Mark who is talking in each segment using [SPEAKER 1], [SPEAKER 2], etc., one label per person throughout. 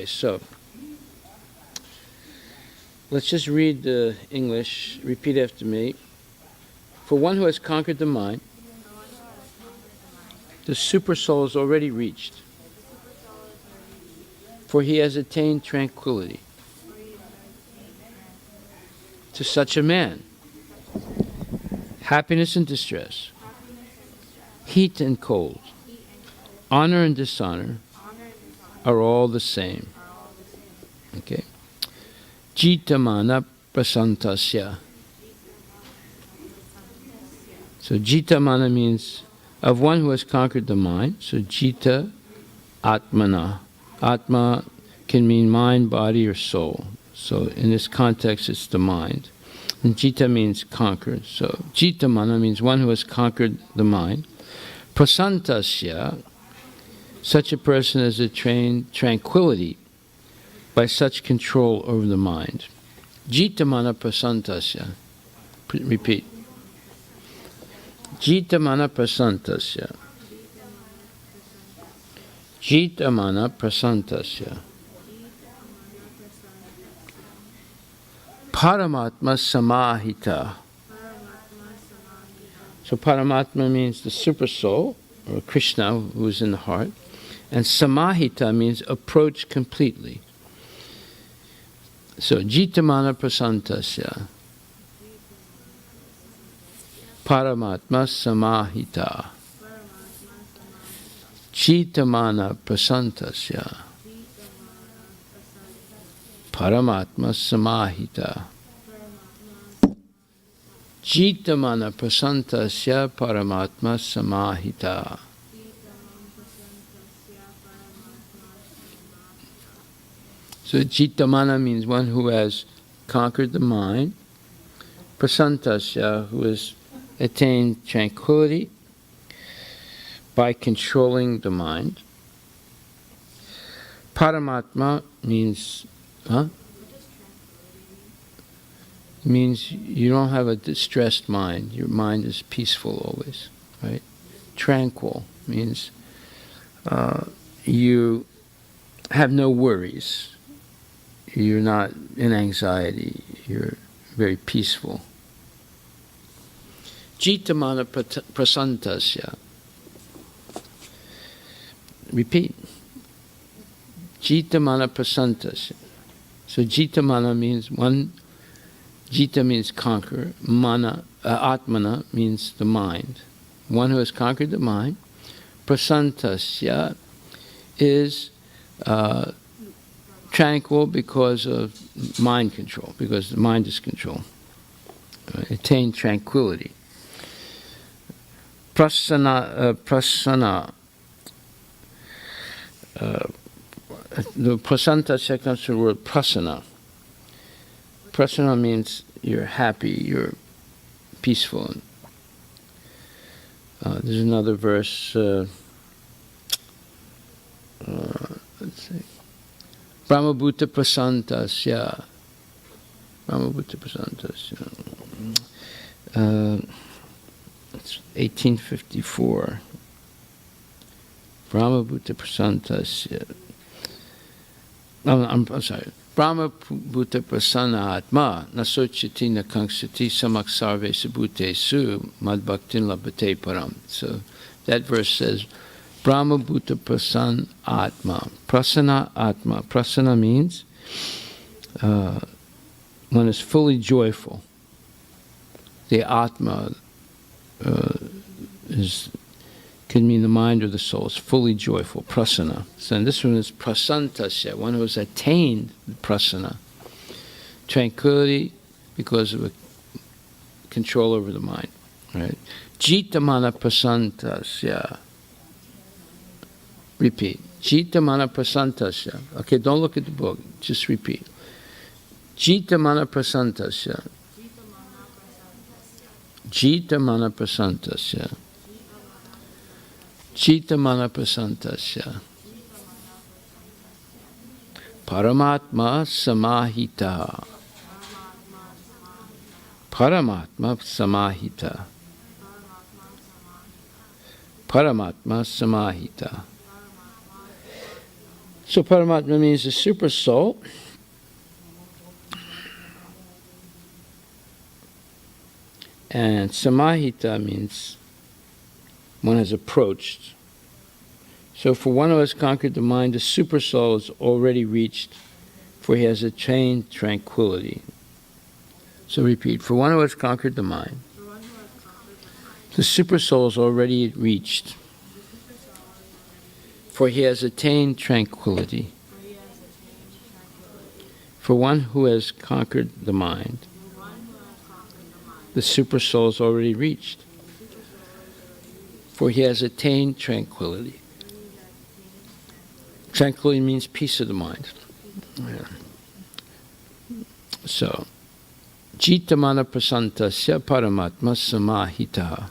[SPEAKER 1] Okay, so let's just read the English. Repeat after me. For one who has conquered the mind, the super soul is already reached. For he has attained tranquility. To such a man, happiness and distress, heat and cold, honor and dishonor are all the same. Okay. Jitamana prasantasya. So jitamana means of one who has conquered the mind. So jita atmana. Atma can mean mind, body, or soul. So in this context, it's the mind. And jita means conquered. So jitamana means one who has conquered the mind. Prasantasya, such a person has attained tranquility by such control over the mind. Jitamana prasantasya. Repeat. Jitamana prasantasya. Jitamana prasantasya. Paramatma samahita. So Paramatma means the super soul, or Krishna, who is in the heart. And samahita means approach completely. So jitamana prasantasya. Paramatma samahita. Jitamana prasantasya. Paramatma samahita. Jitamana prasantasya paramatma samahita. So jitamana means one who has conquered the mind. Prasantasya, who has attained tranquility by controlling the mind. Paramatma means, means you don't have a distressed mind. Your mind is peaceful always, right? Tranquil means you have no worries. You're not in anxiety. You're very peaceful. Jitamana prasantasya. Repeat. Jitamana prasantasya. So jitamana means one. Jita means conquer. Mana, atmana means the mind. One who has conquered the mind. Prasantasya is tranquil because of mind control, because the mind is control. Attain tranquility. Prasana. The prasantasya comes from the word prasana. Prasana means you're happy, you're peaceful. There's another verse. Let's see. Brahmabhuta prasantasya. Brahmabhuta prasantasya. It's 1854. Brahmabhuta prasantasya. I'm sorry. Brahmabhuta prasanna atma nasochiti nakangsati samaksarve sabhute su madbhaktin labhate param. So that verse says, Brahmabhuta prasanna atma. Prasanna atma. Prasanna means one is fully joyful. The atma can mean the mind or the soul. It's fully joyful. Prasanna. So and this one is prasantasya, one who has attained prasanna. Tranquility because of a control over the mind. Right? Jitamana prasantasya. Repeat. Jitamana prasantasya. Okay, don't look at the book. Just repeat. Jitamana prasantasya. Jitamana prasantasya. Jitamana prasantasya. Paramatma samahita. Paramatma samahita. Paramatma samahita. So Paramatma means the super soul. And Samahita means one has approached. So for one who has conquered the mind, the super soul is already reached, for he has attained tranquility. So repeat, for one who has conquered the mind, the super soul is already reached, for he has attained tranquility. For one who has conquered the mind, the super soul is already reached, for he has attained tranquility. Tranquility means peace of the mind. Yeah. So, Jitamana prasantasya paramatma samahitaha.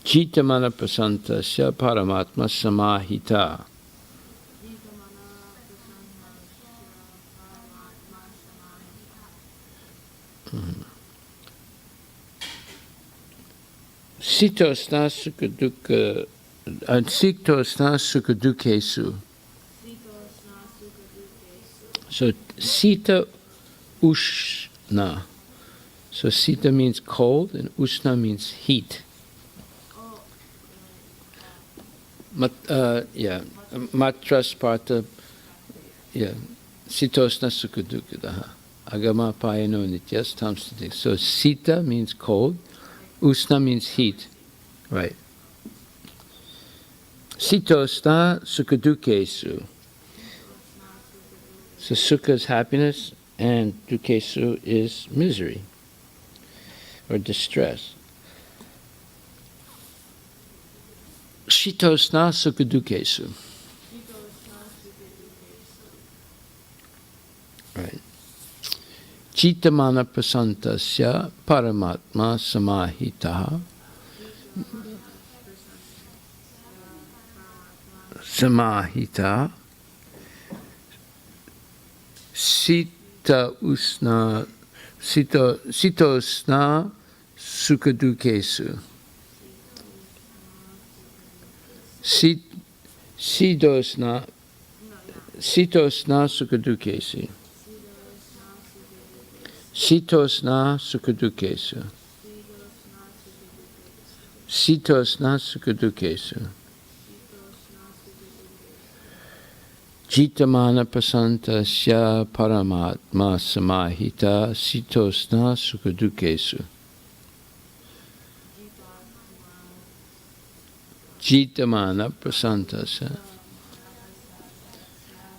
[SPEAKER 1] Jitamana prasantasya paramatma samahitaha. Sitosna sukadukesu. So sita ushna. So sita means cold and ushna means heat. Matra sparta. Yeah. Sitosna sukadukadaha. Agama payano nityas tamstati. So sita means cold. Usna means heat, right? Sitosna sukadukesu. So sukha is happiness and dukesu is misery or distress. Shitosna sukadukesu. Right. Chitamana prasantasya paramatma samahitaha. Samahita. Sitosna sukadukesu. Sitosna sukadukesu. Sitosna sukadukesu. Sitosna sukadukesu. Jitamana prasantasya paramatma samahita sitosna sukadukesu. Jitamana prasantasya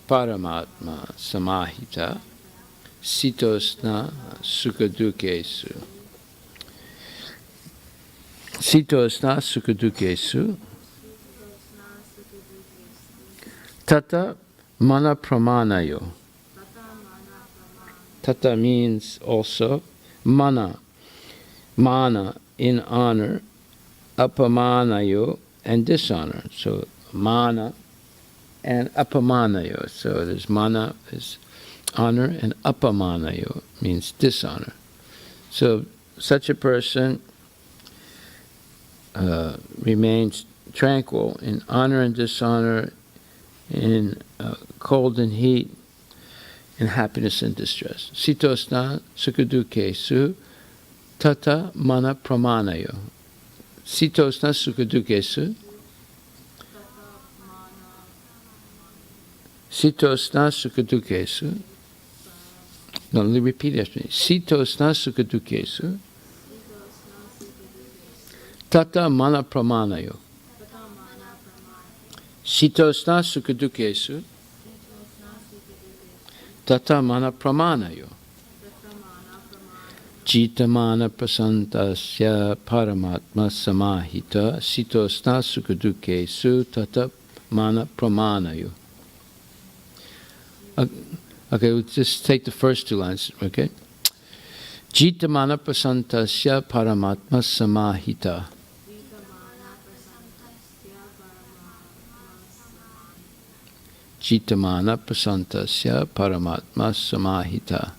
[SPEAKER 1] paramatma samahita sitosna sukadukesu. Sitosna sukadukesu. Tata mana pramanayo. Tata means also mana in honor, apamanayo and dishonor. So mana and apamanayo. So there's mana is honor and apamanayo means dishonor. So such a person remains tranquil in honor and dishonor, in cold and heat, in happiness and distress. Sitosna sukadukesu tata mana pramanayo. Sitosna sukadukesu. Sitosna sukadukesu. No, let me repeat after me. Sitosna sukadukesu tata mana pramanayo. Sitosna sukadukesu tata mana pramanayo. Jitamana prasantasya paramatma samahita sitosna sukadukesu tata mana pramanayo. Okay, we'll just take the first two lines, okay? Jitamana prasantasya paramatma samahita. Jitamana prasantasya paramatma samahita.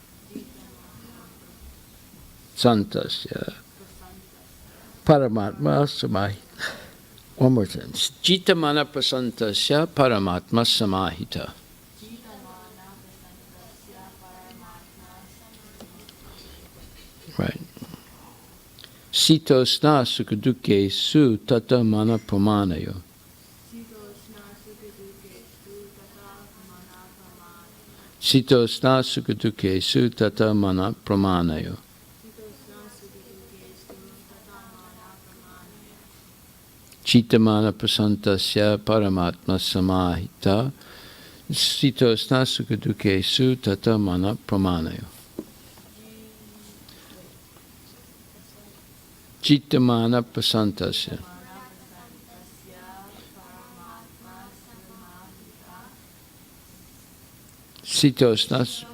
[SPEAKER 1] Santasya paramatma samahita. One more time. Jita mana prasantasya paramatma samahita. Right. Sitosna sukaduke su tata mana pramanayo. Sitosna sukaduke su tata mana pramanayo. Chitamana prasantasya paramatma samahita. Sitosna sukaduke su tata mana pramanayo. Chitamana prasantasya. Sitosna.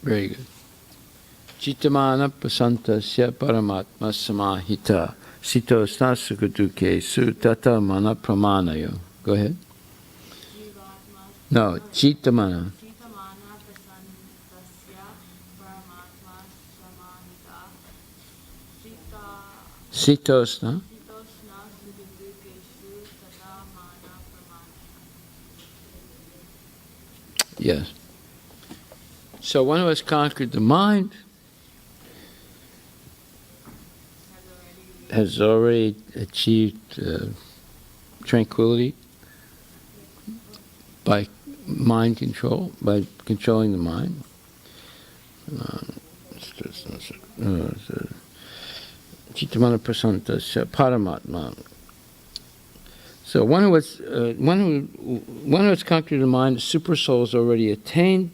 [SPEAKER 1] Very good. Chitamana prasantasya paramatma samahita. Sitosna sukaduke su tata mana pramanayo. Go ahead. No, chitamana. Sitosna. Yes. So one who has conquered the mind has already achieved tranquility by mind control, by controlling the mind. Chitamana prasantasya paramatma. So one who has conquered the mind, the super soul is already attained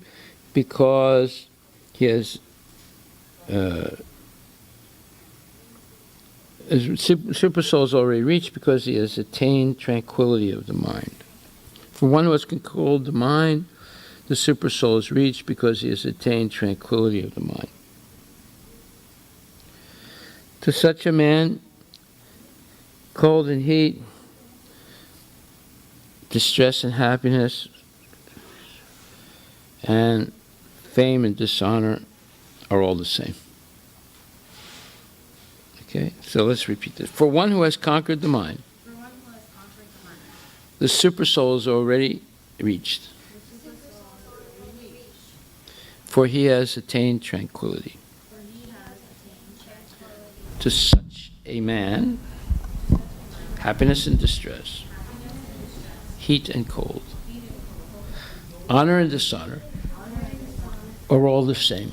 [SPEAKER 1] because he has super soul is already reached because he has attained tranquility of the mind. For one who has controlled the mind, the super soul is reached because he has attained tranquility of the mind. To such a man, cold and heat, distress and happiness, and fame and dishonor are all the same. Okay, so let's repeat this. For one who has conquered the mind, the super soul is already reached, for he has attained tranquility. To such a man, happiness and distress, heat and cold, honor and dishonor are all the same.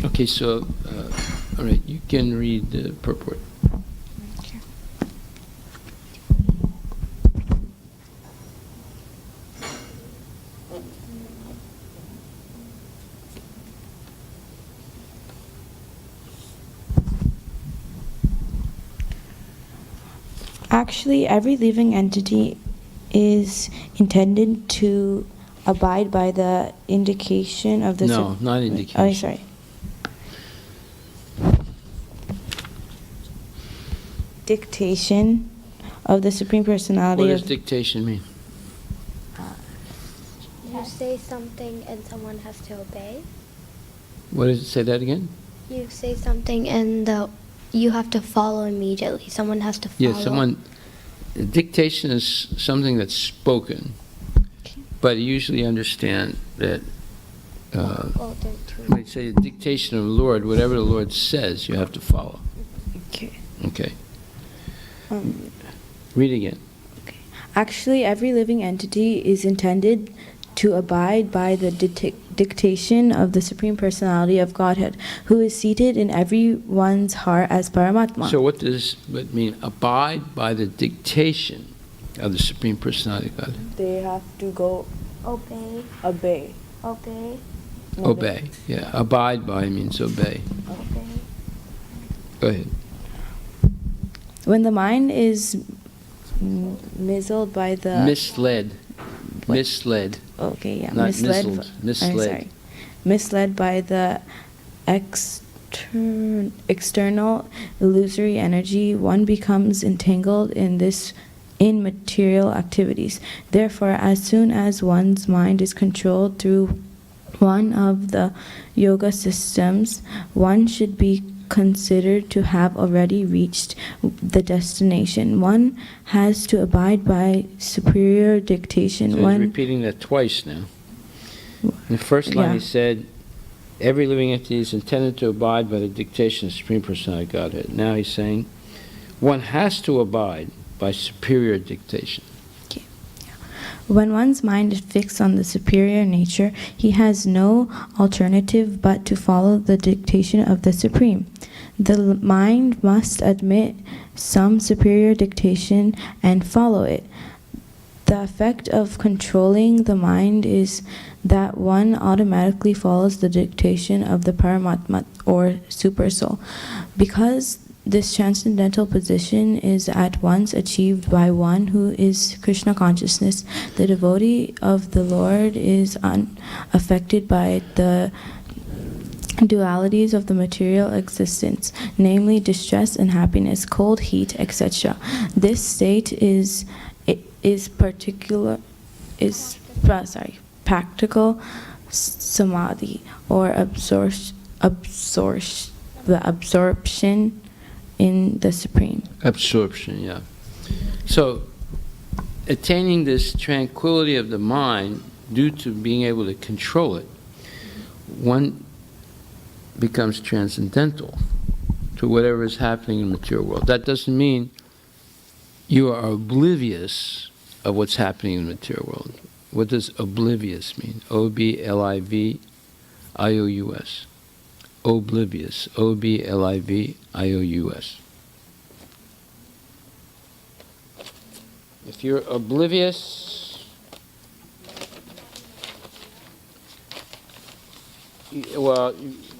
[SPEAKER 1] Okay, so, all right, you can read the purport.
[SPEAKER 2] Actually, every living entity is intended to abide by the indication of the...
[SPEAKER 1] No, not indication.
[SPEAKER 2] Oh, sorry. Dictation of the Supreme Personality.
[SPEAKER 1] What does dictation mean?
[SPEAKER 3] You say something and someone has to obey.
[SPEAKER 1] What does it say that again?
[SPEAKER 3] You say something and you have to follow immediately. Someone has to follow.
[SPEAKER 1] Dictation is something that's spoken, but you usually understand that when you say the dictation of the Lord, whatever the Lord says, you have to follow. Okay. Read again.
[SPEAKER 2] Okay. Actually, every living entity is intended to abide by the dictation of the Supreme Personality of Godhead, who is seated in everyone's heart as Paramatma.
[SPEAKER 1] So what does it mean? Abide by the dictation of the Supreme Personality of Godhead.
[SPEAKER 2] They have to go
[SPEAKER 3] Obey.
[SPEAKER 2] obey.
[SPEAKER 3] Obey.
[SPEAKER 1] Obey. Yeah. Abide by means obey.
[SPEAKER 3] Obey.
[SPEAKER 1] Go ahead.
[SPEAKER 2] When the mind is misled by the...
[SPEAKER 1] Misled.
[SPEAKER 2] What?
[SPEAKER 1] Misled.
[SPEAKER 2] Okay, yeah.
[SPEAKER 1] Not
[SPEAKER 2] misled.
[SPEAKER 1] misled. Misled.
[SPEAKER 2] Sorry. Misled by the external illusory energy, one becomes entangled in material activities. Therefore, as soon as one's mind is controlled through one of the yoga systems, one should be considered to have already reached the destination. One has to abide by superior dictation.
[SPEAKER 1] So he's repeating that twice now. In the first line he said, every living entity is intended to abide by the dictation of the Supreme Personality of Godhead. Now he's saying, one has to abide by superior dictation.
[SPEAKER 2] When one's mind is fixed on the superior nature, he has no alternative but to follow the dictation of the Supreme. The mind must admit some superior dictation and follow it. The effect of controlling the mind is that one automatically follows the dictation of the Paramatma or Supersoul. Because this transcendental position is at once achieved by one who is Krishna consciousness, the devotee of the Lord is unaffected by the dualities of the material existence, namely distress and happiness, cold, heat, etc. This state is practical samadhi, or absorption in the Supreme.
[SPEAKER 1] Absorption, yeah. So, attaining this tranquility of the mind, due to being able to control it, one becomes transcendental to whatever is happening in the material world. That doesn't mean you are oblivious of what's happening in the material world. What does oblivious mean? O-B-L-I-V-I-O-U-S. Oblivious. O-B-L-I-V-I-O-U-S. If you're oblivious, well,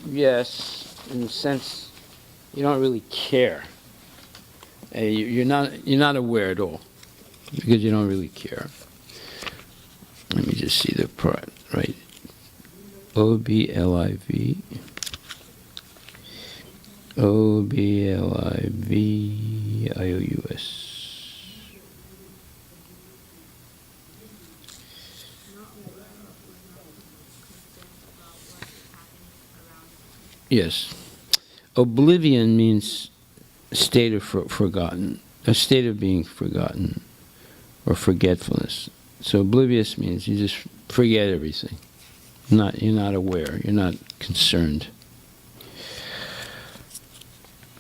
[SPEAKER 1] yes, in the sense you don't really care. You're not aware at all because you don't really care. Let me just see the part, right? O-B-L-I-V. O-B-L-I-V-I-O-U-S. Yes. Oblivion means a state of forgotten, a state of being forgotten, or forgetfulness. So oblivious means you just forget everything. You're not aware, you're not concerned.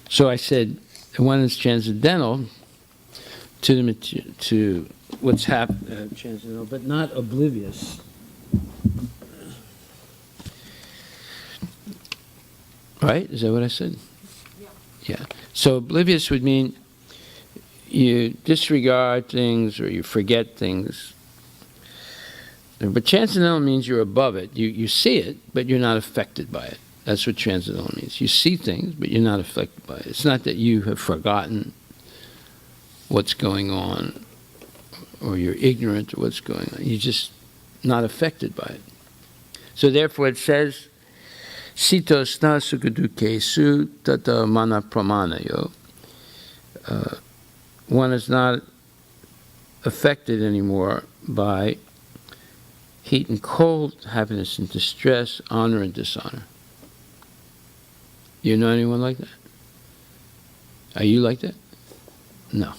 [SPEAKER 1] So I said, one is transcendental to what's happening, transcendental, but not oblivious. Right? Is that what I said? Yeah. So oblivious would mean you disregard things or you forget things. But transcendental means you're above it. You see it, but you're not affected by it. That's what transcendental means. You see things, but you're not affected by it. It's not that you have forgotten what's going on or you're ignorant of what's going on. You're just not affected by it. So therefore it says, Sitosna sukadukesu tata mana pramanayo. One is not affected anymore by heat and cold, happiness and distress, honor and dishonor. You know anyone like that? Are you like that? No.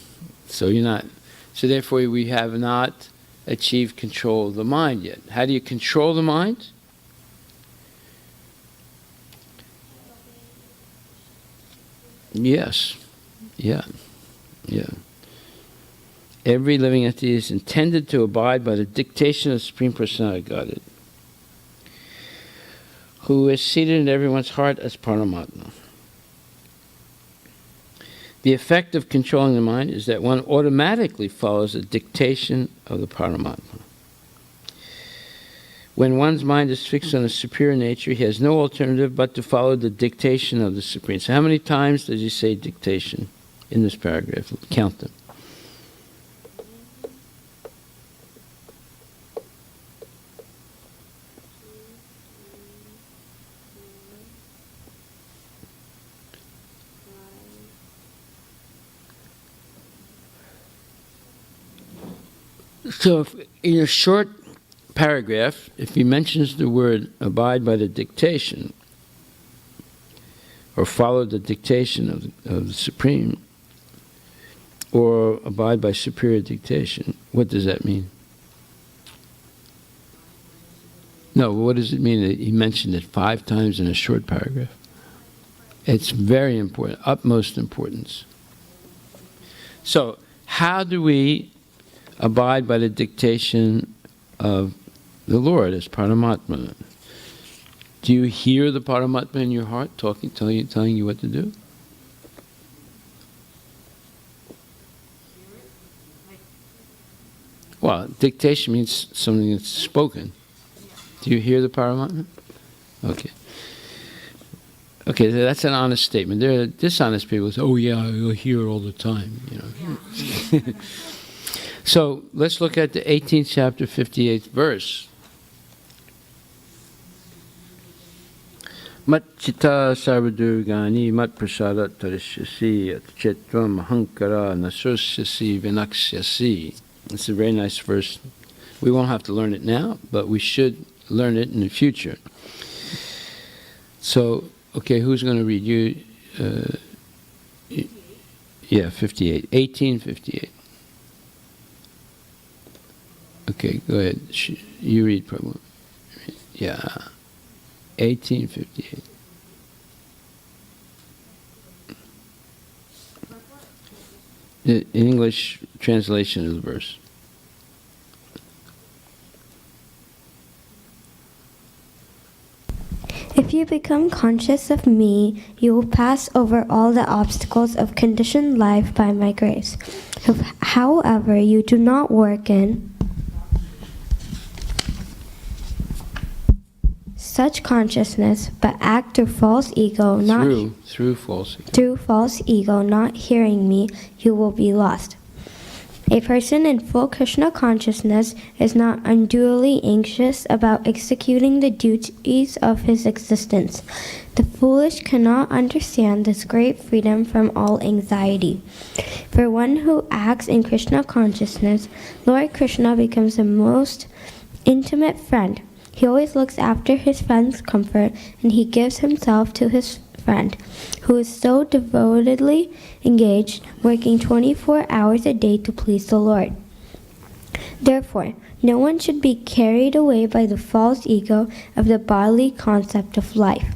[SPEAKER 1] So you're not. So therefore we have not achieved control of the mind yet. How do you control the mind? Yes. Yeah. Every living entity is intended to abide by the dictation of the Supreme Personality of Godhead, who is seated in everyone's heart as Paramatma. The effect of controlling the mind is that one automatically follows the dictation of the Paramatma. When one's mind is fixed on a superior nature, he has no alternative but to follow the dictation of the Supreme. So how many times does he say dictation in this paragraph? Count them. So if in a short paragraph, if he mentions the word abide by the dictation, or follow the dictation of the Supreme, or abide by superior dictation, what does that mean? No, what does it mean that he mentioned it 5 times in a short paragraph? It's very important, utmost importance. So, how do we abide by the dictation of the Lord as Paramatma? Do you hear the Paramatma in your heart talking, telling you what to do? Well, dictation means something that's spoken. Do you hear the Paramatma? Okay. Okay, that's an honest statement. There are dishonest people who say, oh yeah, I hear it all the time. You know. So let's look at the 18th chapter, 58th verse. Mat chitta sarvadurgani mat prasadat tarishyasi chetvam hankara nasosyasi vinaksyasi. It's a very nice verse. We won't have to learn it now, but we should learn it in the future. So, okay, who's going to read? You, yeah, 58. 1858. Okay, go ahead. You read, Prabhu. Yeah. 1858. The English translation of the verse.
[SPEAKER 3] If you become conscious of me, you will pass over all the obstacles of conditioned life by my grace. If, however, you do not work in such consciousness, but act through false ego, through false ego, not hearing me, you will be lost. A person in full Krishna consciousness is not unduly anxious about executing the duties of his existence. The foolish cannot understand this great freedom from all anxiety. For one who acts in Krishna consciousness, Lord Krishna becomes the most intimate friend. He always looks after his friend's comfort, and he gives himself to his friend, who is so devotedly engaged, working 24 hours a day to please the Lord. Therefore, no one should be carried away by the false ego of the bodily concept of life.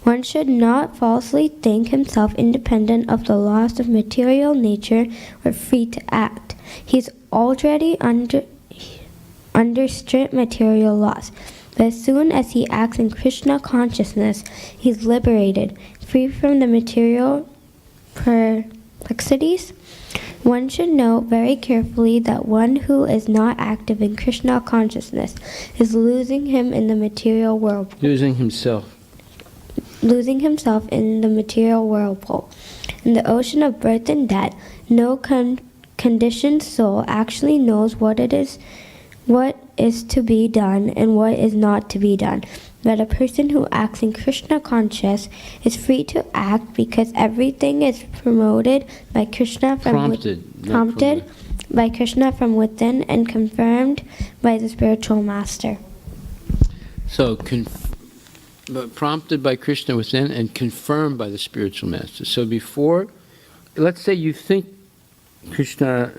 [SPEAKER 3] One should not falsely think himself independent of the laws of material nature or free to act. He is already under strict material laws. But as soon as he acts in Krishna consciousness, he is liberated, free from the material perplexities. One should know very carefully that one who is not active in Krishna consciousness is losing him in the material world.
[SPEAKER 1] Losing himself
[SPEAKER 3] In the material whirlpool. In the ocean of birth and death, no conditioned soul actually knows what is to be done and what is not to be done. But a person who acts in Krishna conscious is free to act because everything is promoted by Krishna prompted by Krishna from within and confirmed by the spiritual master.
[SPEAKER 1] So, prompted by Krishna within and confirmed by the spiritual master. So before, let's say you think Krishna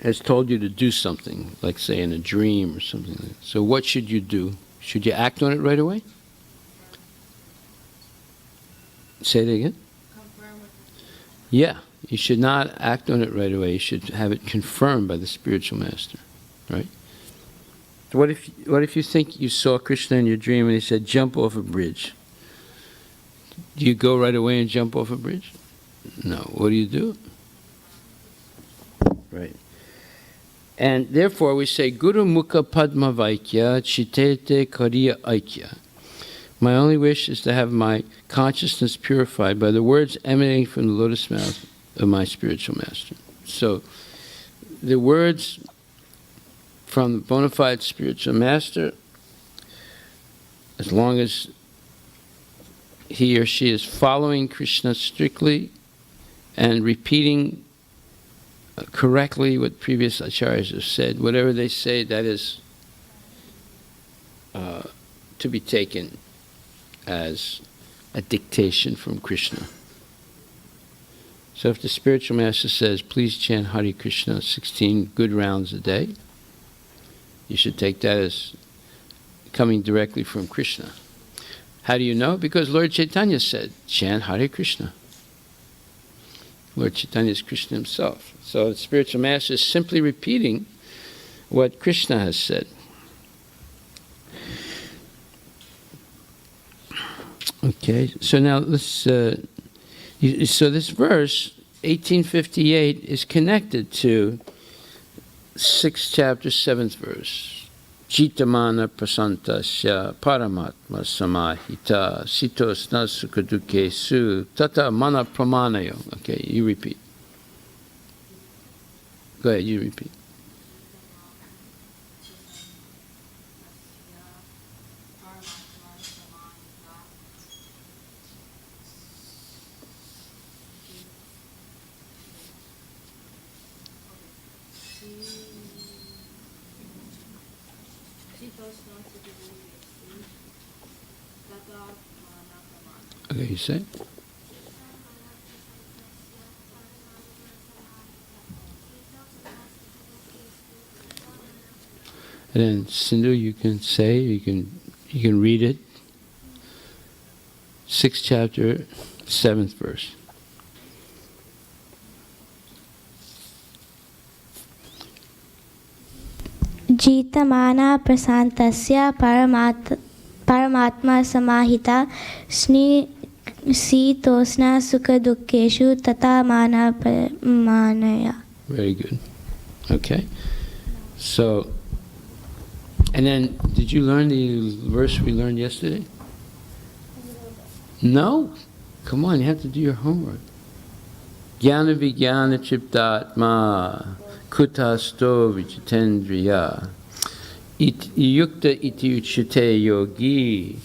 [SPEAKER 1] has told you to do something, like say in a dream or something like that. So what should you do? Should you act on it right away? Say it again? Yeah, you should not act on it right away. You should have it confirmed by the spiritual master, right? So what if you think you saw Krishna in your dream and he said, jump off a bridge? Do you go right away and jump off a bridge? No. What do? Right. And therefore we say, Guru Mukha Padma Vaikya Chitete Kariya Aikya. My only wish is to have my consciousness purified by the words emanating from the lotus mouth of my spiritual master. So the words from the bona fide spiritual master, as long as he or she is following Krishna strictly and repeating correctly what previous acharyas have said, whatever they say, that is to be taken as a dictation from Krishna. So if the spiritual master says, please chant Hare Krishna 16 good rounds a day, you should take that as coming directly from Krishna. How do you know? Because Lord Chaitanya said, chant Hare Krishna. Lord Chaitanya is Krishna himself. So the spiritual master is simply repeating what Krishna has said. Okay, so now let's. So this verse, 1858, is connected to 6th chapter, 7th verse. Jitamana prasantasya paramatma samahita sitosna sukaduke su tata mana pramanayo. Okay, you repeat. Go ahead, you repeat. Okay, you say? And then Sindhu, you can say, you can read it. 6th chapter, 7th verse.
[SPEAKER 3] Jitamana prasantasya paramatma samahita sitosna sukha dukkeshu tata mana pramanaya.
[SPEAKER 1] Very good. Okay. So, and then, did you learn the verse we learned yesterday? No? Come on, you have to do your homework. Jnana vijnana chiptatma kutasto vichitendriya yukta iti uchite yogi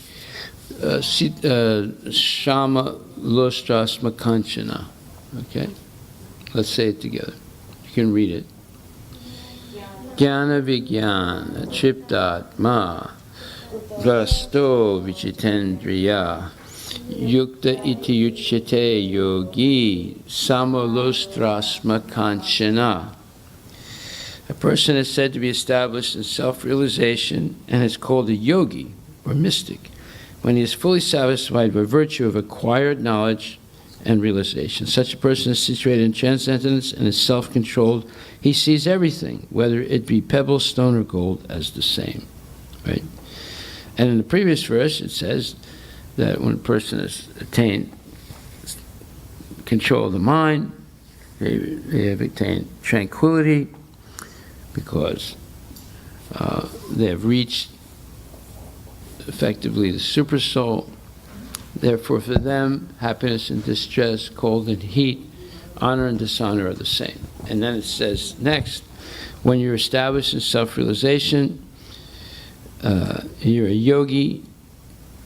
[SPEAKER 1] shama lostrasma kanchana. Okay? Let's say it together. You can read it. Jnana vijnana chiptatma kutasto vichitendriya yukta iti uchite yogi samalostrasma kanchana. A person is said to be established in self-realization and is called a yogi or mystic when he is fully satisfied by virtue of acquired knowledge and realization. Such a person is situated in transcendence and is self-controlled. He sees everything, whether it be pebble, stone, or gold, as the same. Right? And in the previous verse it says that when a person has attained control of the mind, they have attained tranquility because they have reached effectively the super soul. Therefore, for them, happiness and distress, cold and heat, honor and dishonor are the same. And then it says next, when you're established in self-realization, you're a yogi,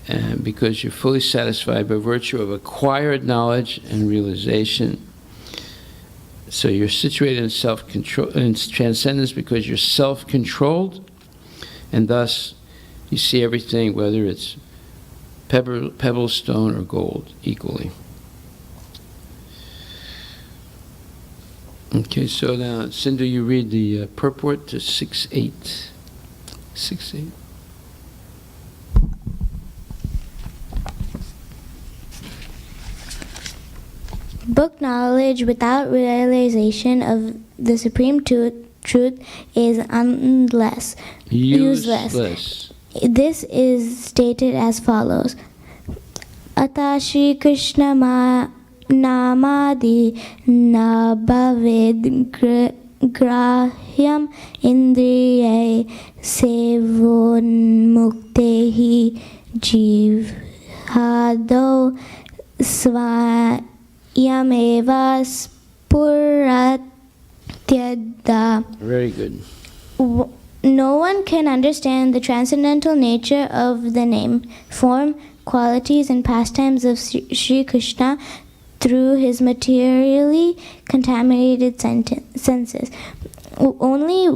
[SPEAKER 1] and because you're fully satisfied by virtue of acquired knowledge and realization. So you're situated in self-control, in transcendence, because you're self-controlled, and thus you see everything, whether it's pebble, stone, or gold, equally. Okay, so now, Sindhu, you read the purport to 6.8. 6.8.
[SPEAKER 3] Book knowledge without realization of the supreme truth is useless. This is stated as follows. Ata Shri Krishna namadi na bhaved grahyam indriye sevonmuktehi jivhado Yameva spuratyada.
[SPEAKER 1] Very good.
[SPEAKER 3] No one can understand the transcendental nature of the name, form, qualities, and pastimes of Sri Krishna through his materially contaminated senses. Only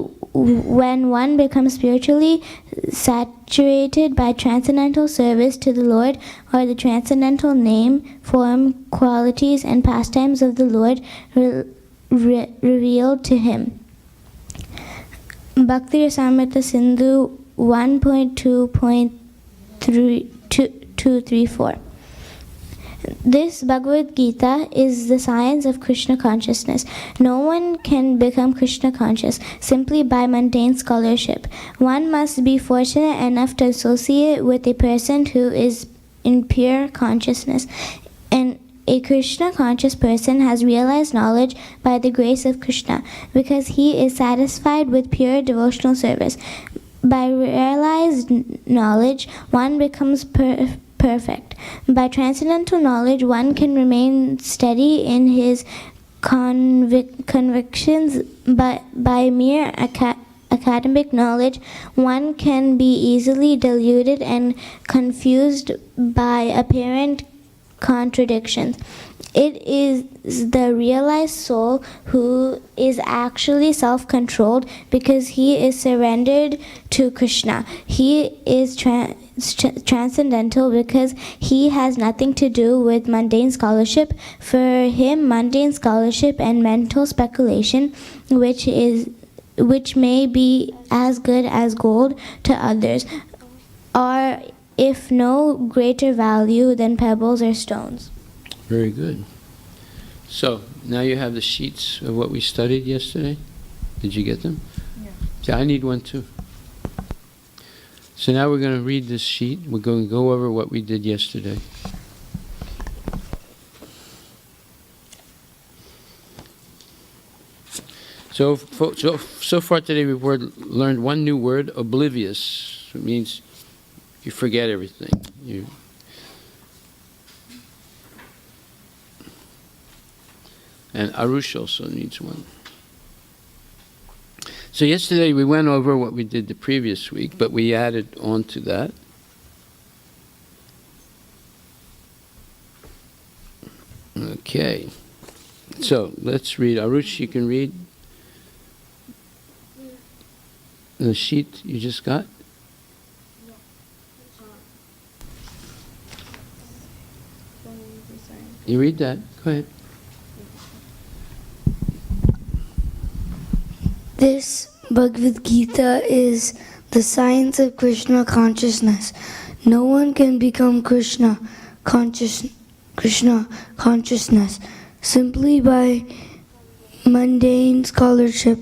[SPEAKER 3] when one becomes spiritually saturated by transcendental service to the Lord, or the transcendental name, form, qualities, and pastimes of the Lord revealed to him. Bhakti Rasamrita Sindhu 1.2.234. This Bhagavad Gita is the science of Krishna consciousness. No one can become Krishna conscious simply by mundane scholarship. One must be fortunate enough to associate with a person who is in pure consciousness. And a Krishna conscious person has realized knowledge by the grace of Krishna, because he is satisfied with pure devotional service. By realized knowledge, one becomes perfect. By transcendental knowledge, one can remain steady in his convictions, but by mere academic knowledge, one can be easily deluded and confused by apparent contradictions. It is the realized soul who is actually self-controlled, because he is surrendered to Krishna. He is transcendental because he has nothing to do with mundane scholarship. For him, mundane scholarship and mental speculation, which may be as good as gold to others, are if no greater value than pebbles or stones.
[SPEAKER 1] Very good. So, now you have the sheets of what we studied yesterday. Did you get them? Yeah, I need one too. So now we're going to read this sheet. We're going to go over what we did yesterday. So far today we've learned one new word, oblivious. It means you forget everything. And Arush also needs one. So yesterday we went over what we did the previous week, but we added on to that. Okay. So let's read. Arush, you can read the sheet you just got? You read that? Go ahead.
[SPEAKER 4] This Bhagavad Gita is the science of Krishna consciousness. No one can become Krishna consciousness simply by mundane scholarship.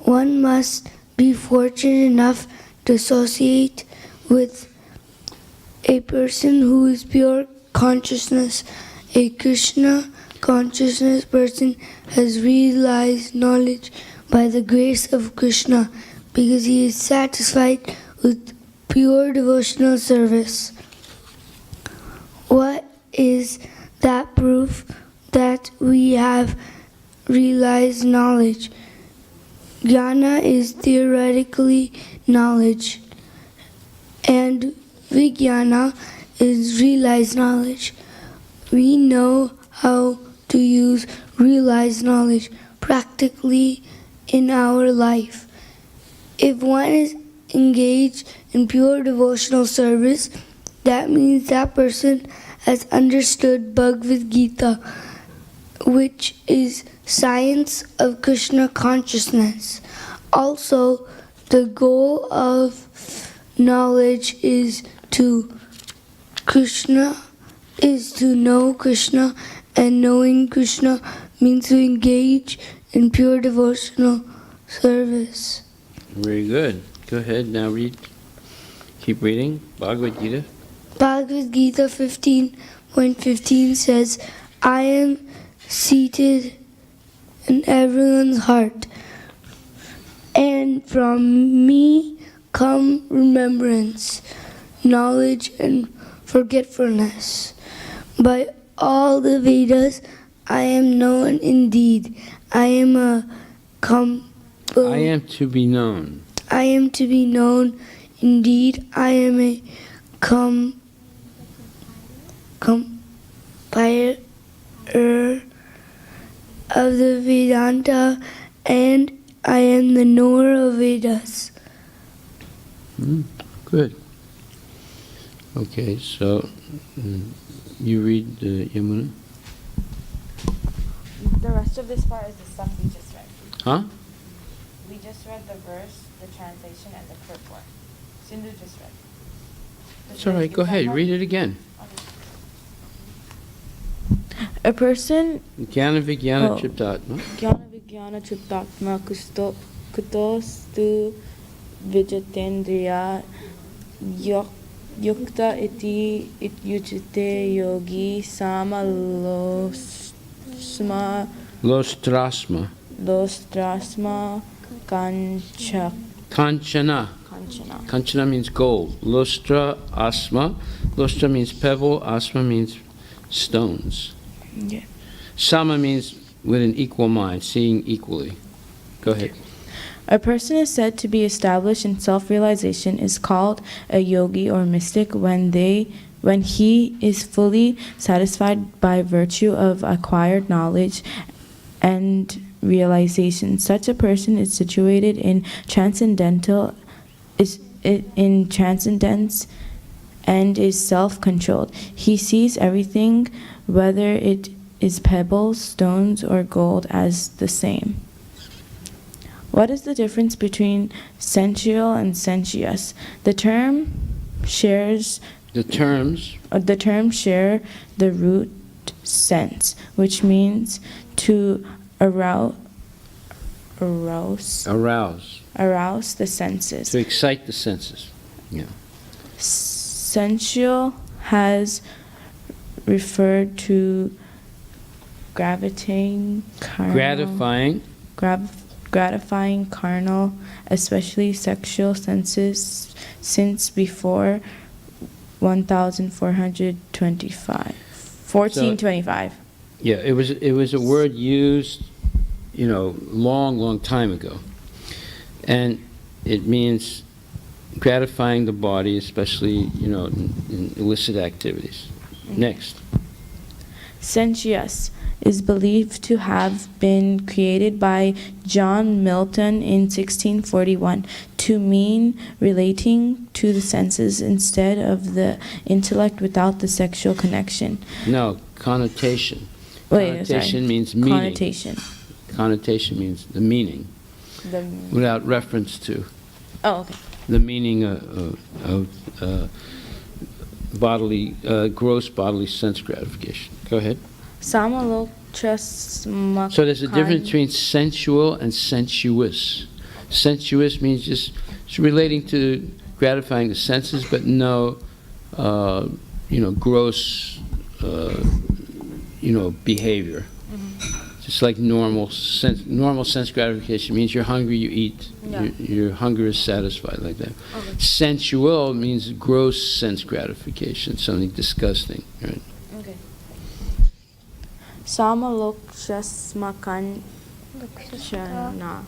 [SPEAKER 4] One must be fortunate enough to associate with a person who is pure consciousness. A Krishna consciousness person has realized knowledge by the grace of Krishna, because he is satisfied with pure devotional service. What is that proof that we have realized knowledge? Jnana is theoretically knowledge, and Vijnana is realized knowledge. We know how to use realized knowledge practically in our life. If one is engaged in pure devotional service, that means that person has understood Bhagavad Gita, which is science of Krishna consciousness. Also, the goal of knowledge is to know Krishna, and knowing Krishna means to engage in pure devotional service.
[SPEAKER 1] Very good. Go ahead, now read. Keep reading. Bhagavad Gita.
[SPEAKER 4] Bhagavad Gita 15.15 says, I am seated in everyone's heart, and from me come remembrance, knowledge, and forgetfulness. By all the Vedas, I am known indeed. I am
[SPEAKER 1] to be known.
[SPEAKER 4] I am to be known indeed. I am a compiler of the Vedanta and I am the knower of Vedas.
[SPEAKER 1] Good. Okay, so you read Yamuna?
[SPEAKER 2] The rest of this part is the stuff we just read.
[SPEAKER 1] Huh?
[SPEAKER 2] We just read the verse, the translation, and the purport. Sindhu just read.
[SPEAKER 1] It's all right, go ahead, read it again.
[SPEAKER 2] A person
[SPEAKER 1] Jnana Vijnana Chittatma.
[SPEAKER 2] Jnana Vijnana Chittatma Kutostu Vijatendriya Yukta iti ityuchite yogi
[SPEAKER 1] Lostrasma. Kanchana. Kanchana means gold. Lostra asma. Lostra means pebble. Asma means stones.
[SPEAKER 2] Yeah.
[SPEAKER 1] Sama means with an equal mind, seeing equally. Go ahead.
[SPEAKER 2] A person is said to be established in self-realization is called a yogi or mystic when he is fully satisfied by virtue of acquired knowledge and realization. Such a person is situated in transcendence and is self-controlled. He sees everything, whether it is pebbles, stones, or gold, as the same. What is the difference between sensual and sensuous? The terms share the root sense, which means to arouse the senses.
[SPEAKER 1] To excite the senses. Yeah.
[SPEAKER 2] Sensual has referred to gratifying carnal, especially sexual senses, since before 1425.
[SPEAKER 1] Yeah, it was a word used, long time ago, and it means gratifying the body, especially in illicit activities. Next.
[SPEAKER 2] Sensuous is believed to have been created by John Milton in 1641 to mean relating to the senses instead of the intellect without the sexual connection.
[SPEAKER 1] No, connotation. Connotation means meaning. Connotation means the meaning, without reference to the meaning of gross bodily sense gratification. Go ahead. So there's a difference between sensual and sensuous. Sensuous means just relating to gratifying the senses, but no, gross, behavior. Just like normal sense gratification means you're hungry, you eat. Yeah. Your hunger is satisfied, like that. Okay. Sensual means gross sense gratification, something disgusting, right?
[SPEAKER 2] Okay. Samalokshasmakanchana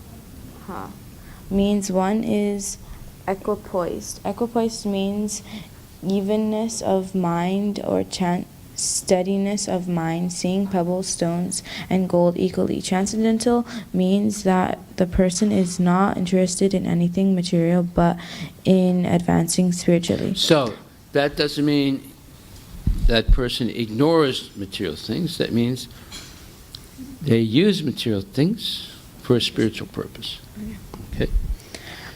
[SPEAKER 2] means one is equipoised. Equipoised means evenness of mind or steadiness of mind, seeing pebbles, stones, and gold equally. Transcendental means that the person is not interested in anything material but in advancing spiritually.
[SPEAKER 1] So that doesn't mean that person ignores material things. That means they use material things for a spiritual purpose. Okay?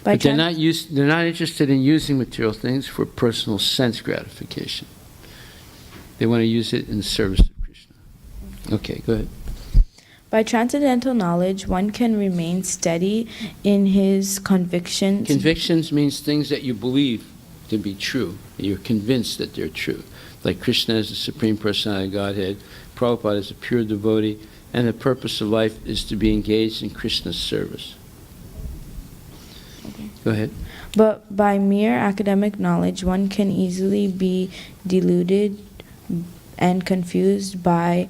[SPEAKER 1] But they're not interested in using material things for personal sense gratification. They want to use it in the service of Krishna. Okay, go ahead.
[SPEAKER 2] By transcendental knowledge, one can remain steady in his convictions.
[SPEAKER 1] Convictions means things that you believe to be true. You're convinced that they're true. Like Krishna is the Supreme Personality of Godhead, Prabhupada is a pure devotee, and the purpose of life is to be engaged in Krishna's service. Okay. Go ahead.
[SPEAKER 2] But by mere academic knowledge, one can easily be deluded and confused by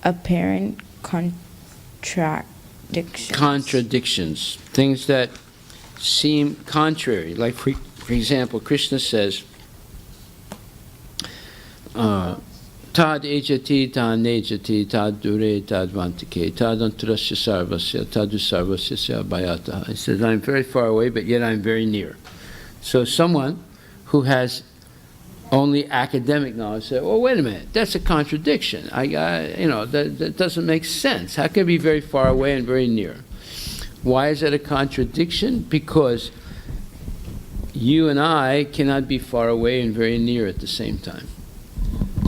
[SPEAKER 2] apparent contradictions.
[SPEAKER 1] Things that seem contrary. Like, for example, Krishna says, Tad ejati, tad nejati, tad dure, tad vantike, tad antrasya sarvasya, tadu sarvasya bhayata. He says, I'm very far away, but yet I'm very near. So someone who has only academic knowledge says, well, wait a minute, that's a contradiction. That doesn't make sense. How can it be very far away and very near? Why is that a contradiction? Because you and I cannot be far away and very near at the same time.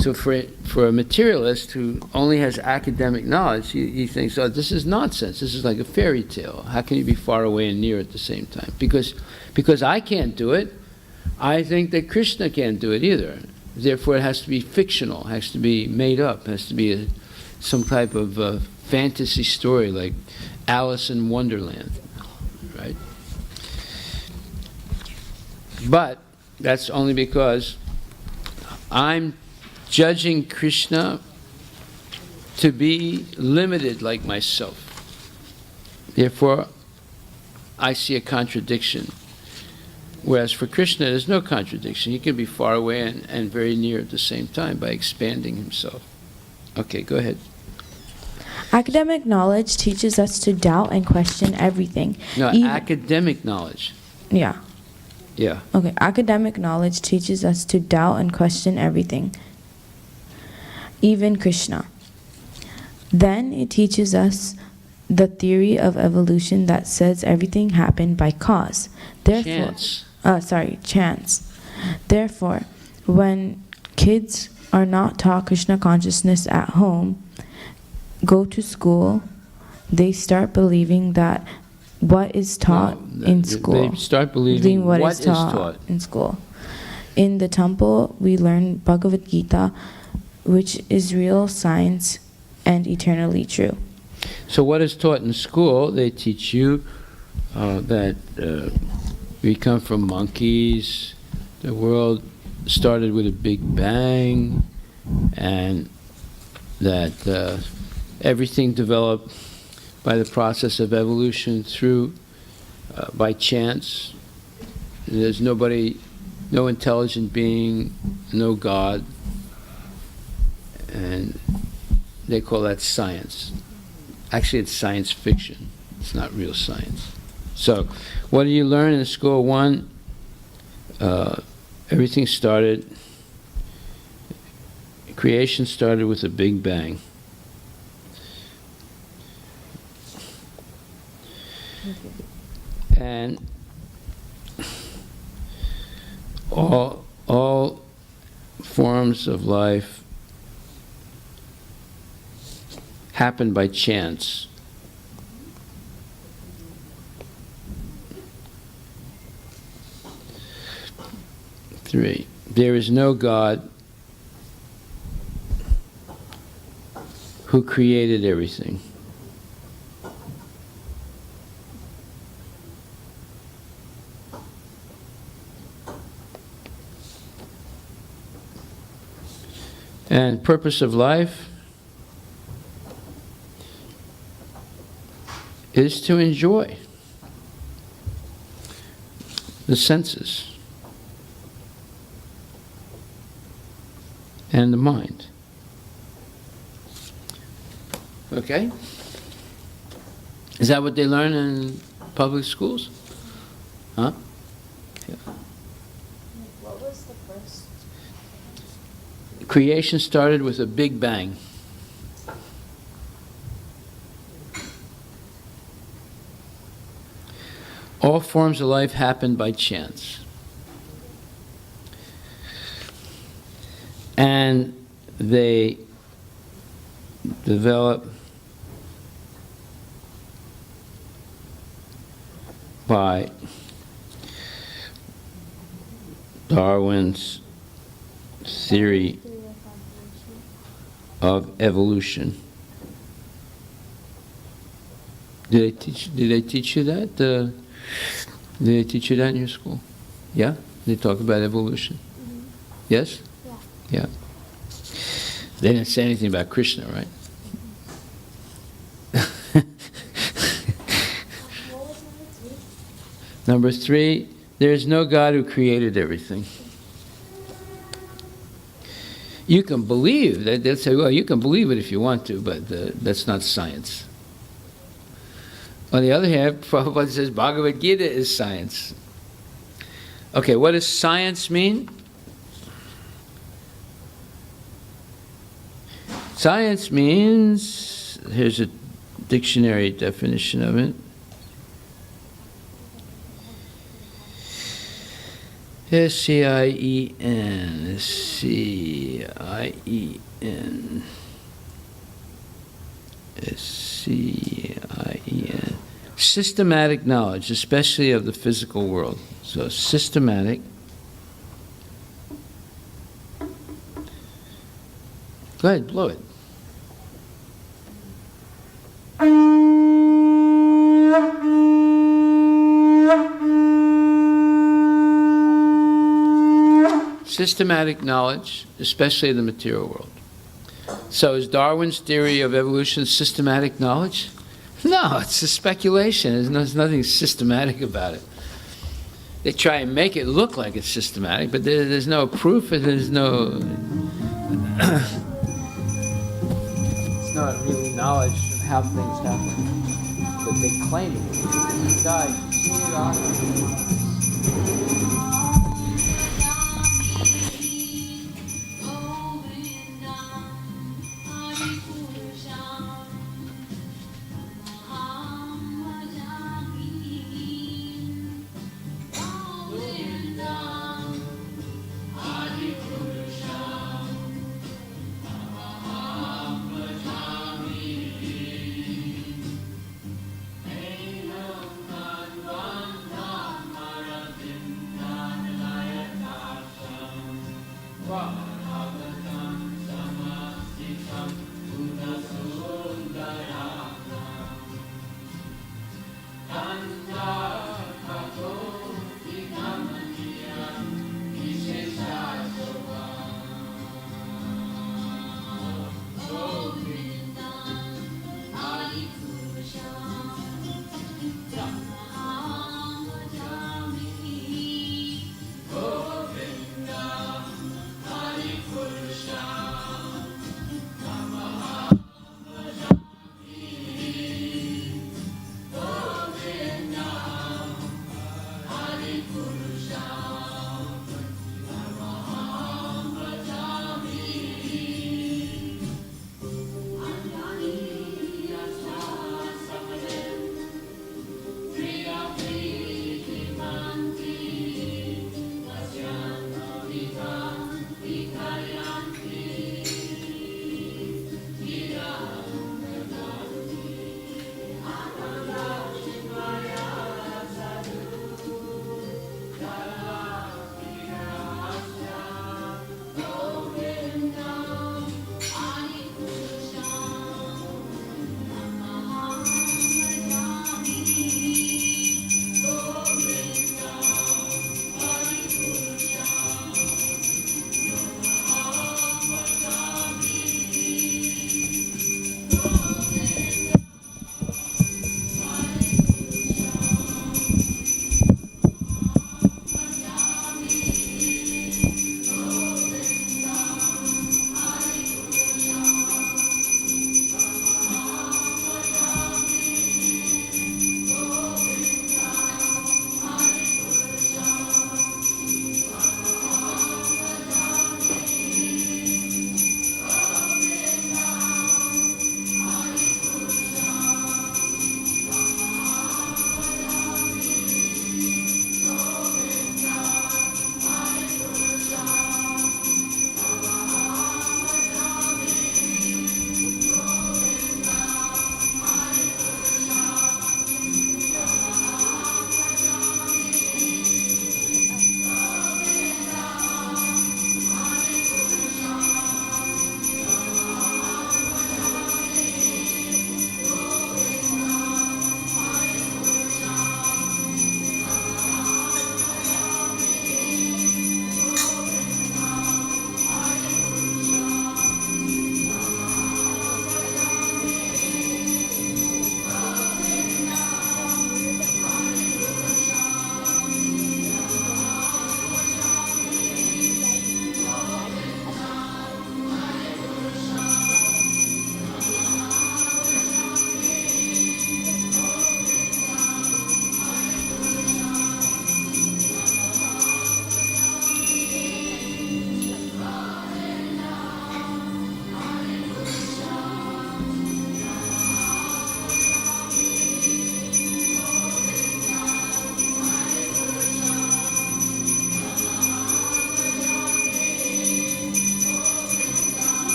[SPEAKER 1] So for a materialist who only has academic knowledge, he thinks, oh, this is nonsense. This is like a fairy tale. How can you be far away and near at the same time? Because I can't do it, I think that Krishna can't do it either. Therefore, it has to be fictional, has to be made up, has to be some type of fantasy story like Alice in Wonderland, right? But that's only because I'm judging Krishna to be limited like myself. Therefore, I see a contradiction. Whereas for Krishna, there's no contradiction. He can be far away and very near at the same time by expanding himself. Okay, go ahead.
[SPEAKER 2] Academic knowledge teaches us to doubt and question everything.
[SPEAKER 1] No, academic knowledge.
[SPEAKER 2] Yeah.
[SPEAKER 1] Yeah.
[SPEAKER 2] Okay, academic knowledge teaches us to doubt and question everything, even Krishna. Then it teaches us the theory of evolution that says everything happened by cause. Therefore, chance. Therefore, when kids are not taught Krishna consciousness at home, go to school, they start believing that what is taught in school.
[SPEAKER 1] They start believing what is taught
[SPEAKER 2] in school. In the temple, we learn Bhagavad Gita, which is real science and eternally true.
[SPEAKER 1] So what is taught in school? They teach you that we come from monkeys, the world started with a big bang, and that everything developed by the process of evolution by chance. There's nobody, no intelligent being, no God, and they call that science. Actually, it's science fiction. It's not real science. So, what do you learn in school? One, everything started, creation started with a big bang. And all forms of life happen by chance. Three, there is no God who created everything. And purpose of life is to enjoy the senses and the mind. Okay? Is that what they learn in public schools? Huh? Yeah.
[SPEAKER 2] What was the first?
[SPEAKER 1] Creation started with a big bang. All forms of life happen by chance. And they develop by Darwin's theory of evolution. Did they teach you that? Did they teach you that in your school? Yeah? They talk about evolution? Mm-hmm. Yes? Yeah. They didn't say anything about Krishna, right? Number 3, there is no God who created everything. You can believe. They'll say, well, you can believe it if you want to, but that's not science. On the other hand, Prabhupada says Bhagavad Gita is science. Okay, what does science mean? Science means, here's a dictionary definition of it. S-C-I-E-N, S-C-I-E-N, S-C-I-E-N. Systematic knowledge, especially of the physical world. So systematic. Go ahead, blow it. Systematic knowledge, especially of the material world. So is Darwin's theory of evolution systematic knowledge? No, it's a speculation. There's nothing systematic about it. They try and make it look like it's systematic, but there's no proof, and there's no... it's not really knowledge of how things happen. But they claim it. Guys, you see it on?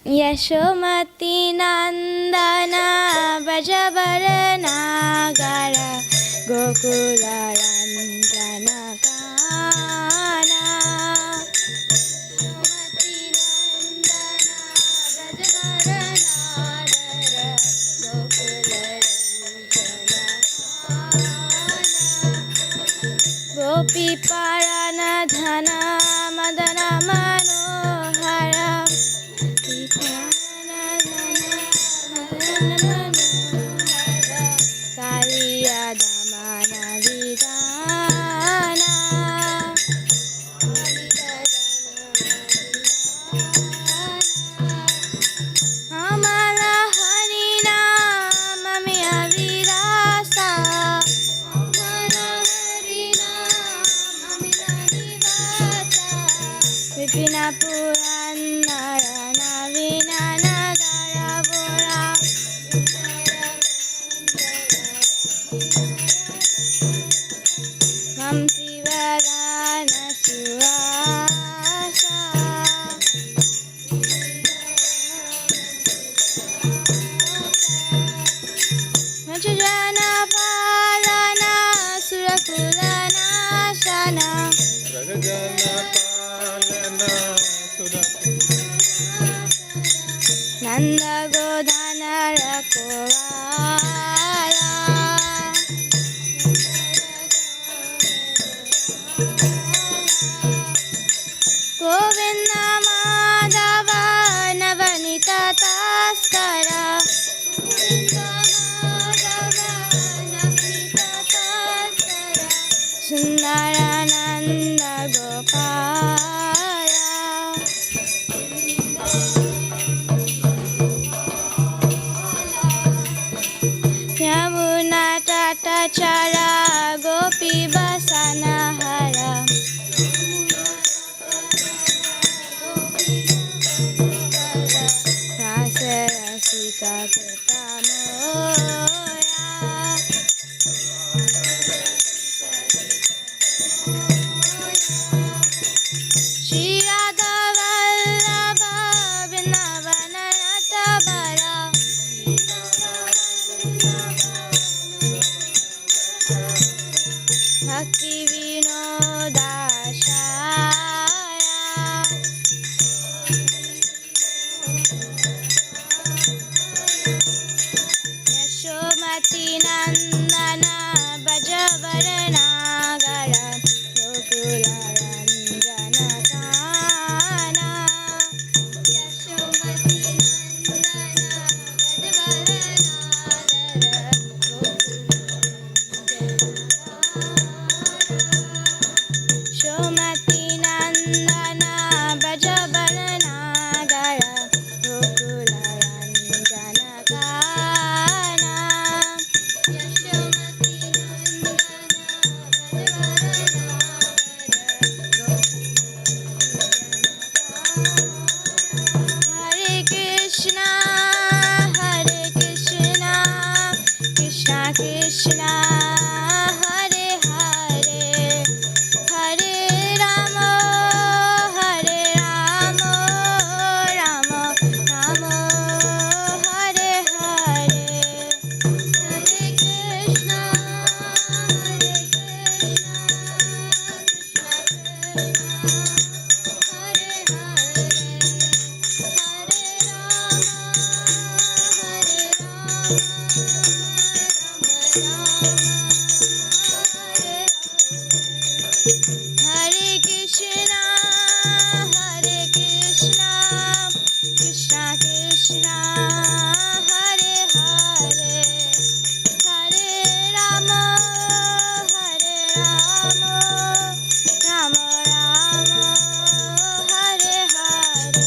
[SPEAKER 5] Yashomati नंदन ब्रजवरनागर गोकुल रंजन काना यशोमती नंदन ब्रजवरनागर गोकुल रंजन गोपी पारन धन मदन मनोहर कालिया दमन विदाना हमारा हरि नाम में अविरासा हमारा हरि नाम में अविरासा विपिन पुरंदर नवीन नगर बोरा हम शिवगान सुआसा जन पालन सुरकुल नाशन नंद गोधन रखवाला गोविंद माधव नवनीत तस्कर सुंदर नंद गोपाल यमुना तट चरा गोपी बसन हर रास रसिका कृपा मोरा श्री राधा वल्लभ वृंदावन रट बरा भक्ति विनोदाशाया यशोमती नंदन ब्रजवरनागर गोकुल रंजन काना यशोमती नंदन ब्रजवरनागर Hare Krishna, Krishna Krishna, Hare Hare, Hare Rama, Rama Rama, Hare Hare,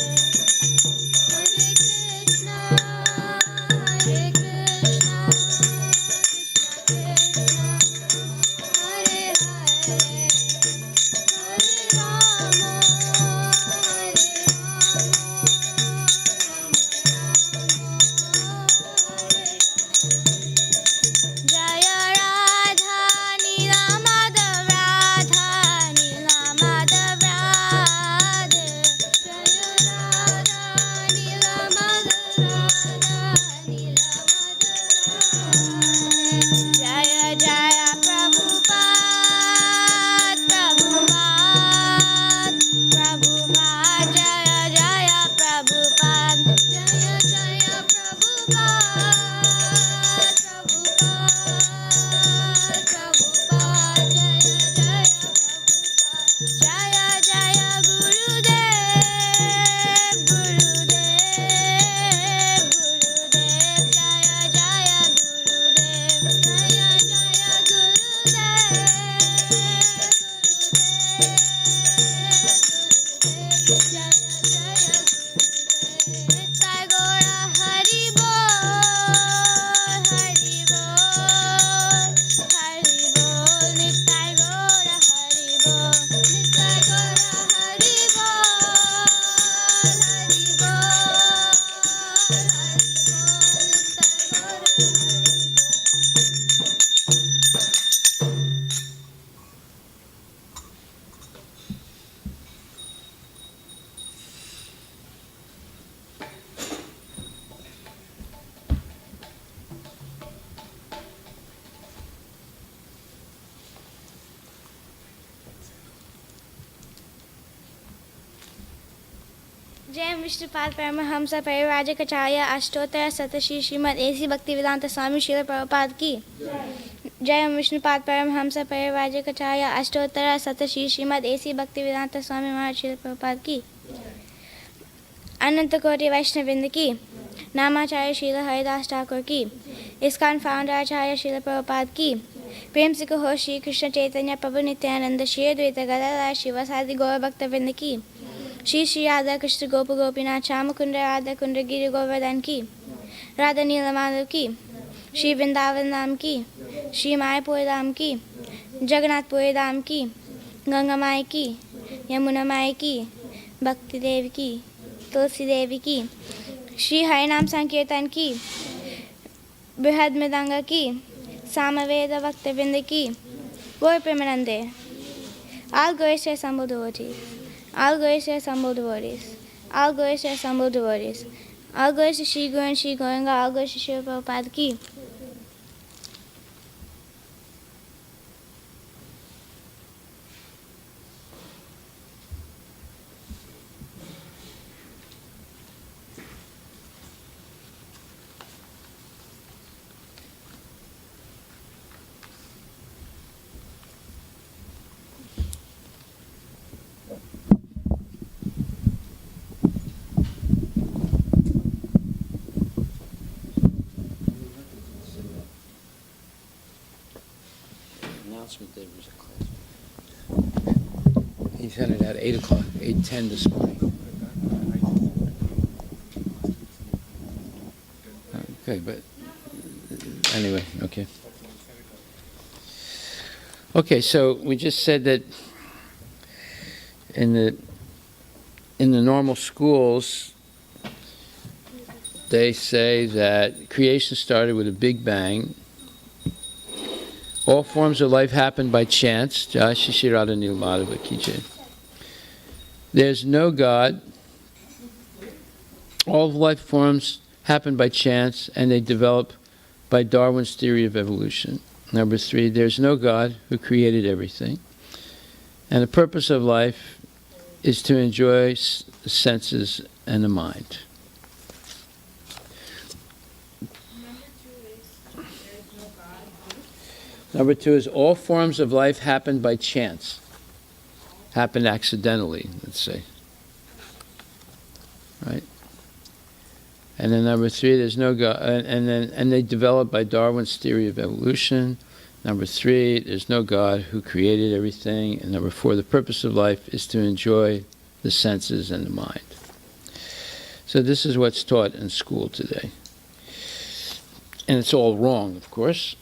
[SPEAKER 5] Hare Krishna, Krishna Krishna, Hare Hare, Hare Rama, Jaya Radha Nila Madhav Radha Nila Madhav Radha, Jaya Radha Nila Madhav Radha Nila Madhav, Jaya Jaya Prabhupada Prabhupada Prabhupada, Jaya Jaya Prabhupada, Jaya Jaya Prabhupada Prabhupada, Jaya Jaya Prabhupada, Jaya Jaya Gurudev Gurudev Gurudev, Jaya Jaya Gurudev, Jaya Jaya Gurudev Gurudev, Jaya Jaya Nitai Gora Hari Bol, Hari Bol, Hari Bol, Nitai Gora Hari Bol, Nitai Gora Hari Bol, Hari Bol, Hari Bol, जय Vishnupad Paramhans परिव्राजकाचार्य अष्टोत्तर शतश्री Shrimad AC Bhaktivedanta स्वामी श्रील प्रभुपाद की जय Vishnupad Paramhans परिव्राजकाचार्य अष्टोत्तर शतश्री Shrimad AC Bhaktivedanta Swami Maharaj Srila Prabhupada की अनंत कोटि वैष्णववृंद की नामाचार्य श्रील हरिदास ठाकुर की ISKCON founder आचार्य श्रील प्रभुपाद की प्रेम से कहो श्री कृष्ण चैतन्य प्रभु नित्यानंद श्री अद्वैत गदाधर शिवासादि गौर भक्तवृंद की श्री श्री राधा कृष्ण गोप गोपीनाथ श्याम कुंड राधा कुंड गिरि गोवर्धन की राधा नील माधव की श्री वृंदावन धाम की श्री मायापुर धाम की जगन्नाथपुर धाम की गंगा माई की यमुना माई की भक्ति देवी की तुलसी देवी की श्री हरिनाम संकीर्तन की बृहद मृदंग की सामवेद भक्तवृंद की गौर प्रेमानंदे all grace assembled devotees, all grace assembled devotees, all grace assembled devotees, all grace to Shri Guru and Shri Gauranga, all grace to Shri Prabhupada ki.
[SPEAKER 1] Announcement there was a class. He sent it at 8 o'clock, 8:10 this morning. Okay, but anyway, okay. Okay, so we just said that in the normal schools, they say that creation started with a big bang. All forms of life happen by chance. There's no God. All life forms happen by chance, and they develop by Darwin's theory of evolution. Number 3, there's no God who created everything. And the purpose of life is to enjoy the senses and the mind. Number 2 is all forms of life happen by chance. happened accidentally, let's say. Right? And then number 3, there's no God, and they developed by Darwin's theory of evolution. Number 3, there's no God who created everything. And number 4, the purpose of life is to enjoy the senses and the mind. So this is what's taught in school today. And it's all wrong, of course,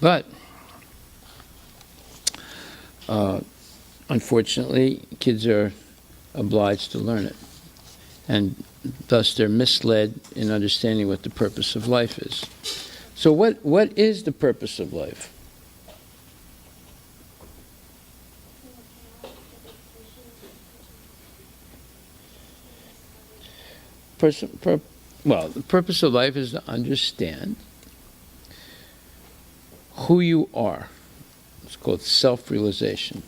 [SPEAKER 1] but unfortunately, kids are obliged to learn it. And thus they're misled in understanding what the purpose of life is. So what is the purpose of life? Well, the purpose of life is to understand who you are. It's called self-realization.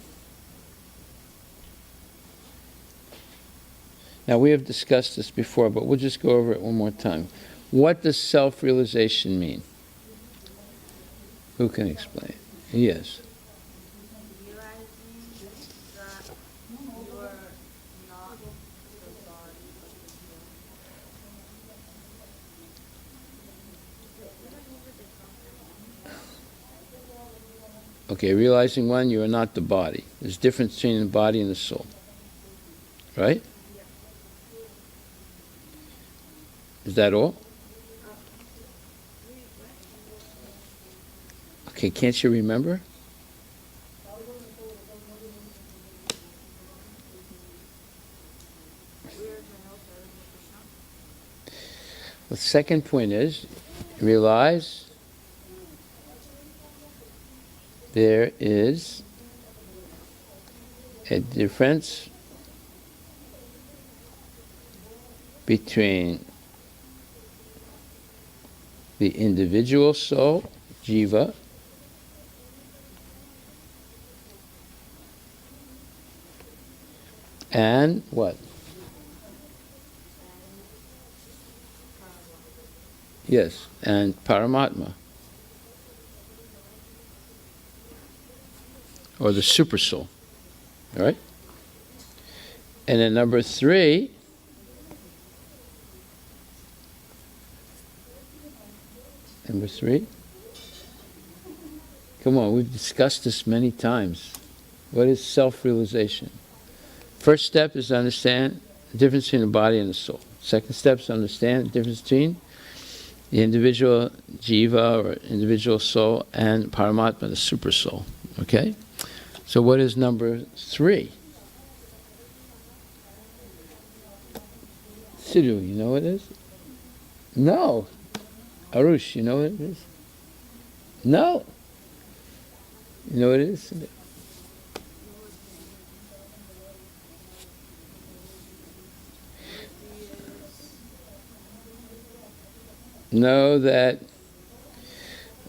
[SPEAKER 1] Now, we have discussed this before, but we'll just go over it one more time. What does self-realization mean? Who can explain? Yes. Okay, realizing one, you are not the body. There's a difference between the body and the soul. Right? Is that all? Okay, can't you remember? The second point is, realize there is a difference between the individual soul, jiva, and what? Yes, and Paramatma, or the super soul. All right? And then number 3, come on, we've discussed this many times. What is self-realization? First step is to understand the difference between the body and the soul. Second step is to understand the difference between the individual jiva, or individual soul, and Paramatma, the super soul. Okay? So what is number 3? Sidhu, you know what it is? No. Arush, you know what it is? No. You know what it is? Know that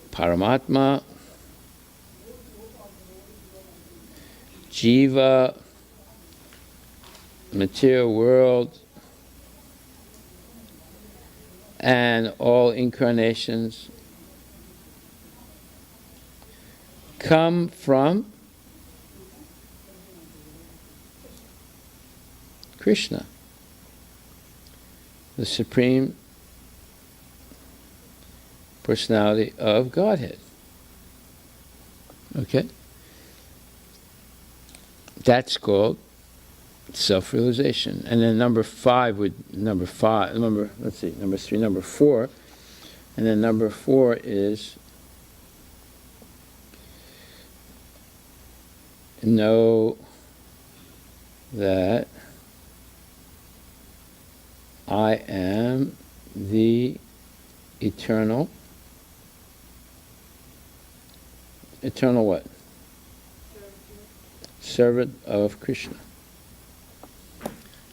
[SPEAKER 1] Paramatma, jiva, material world, and all incarnations come from Krishna, the Supreme Personality of Godhead. Okay? That's called self-realization. And then number 3, number 4, and then number 4 is know that I am the eternal what? Servant of Krishna.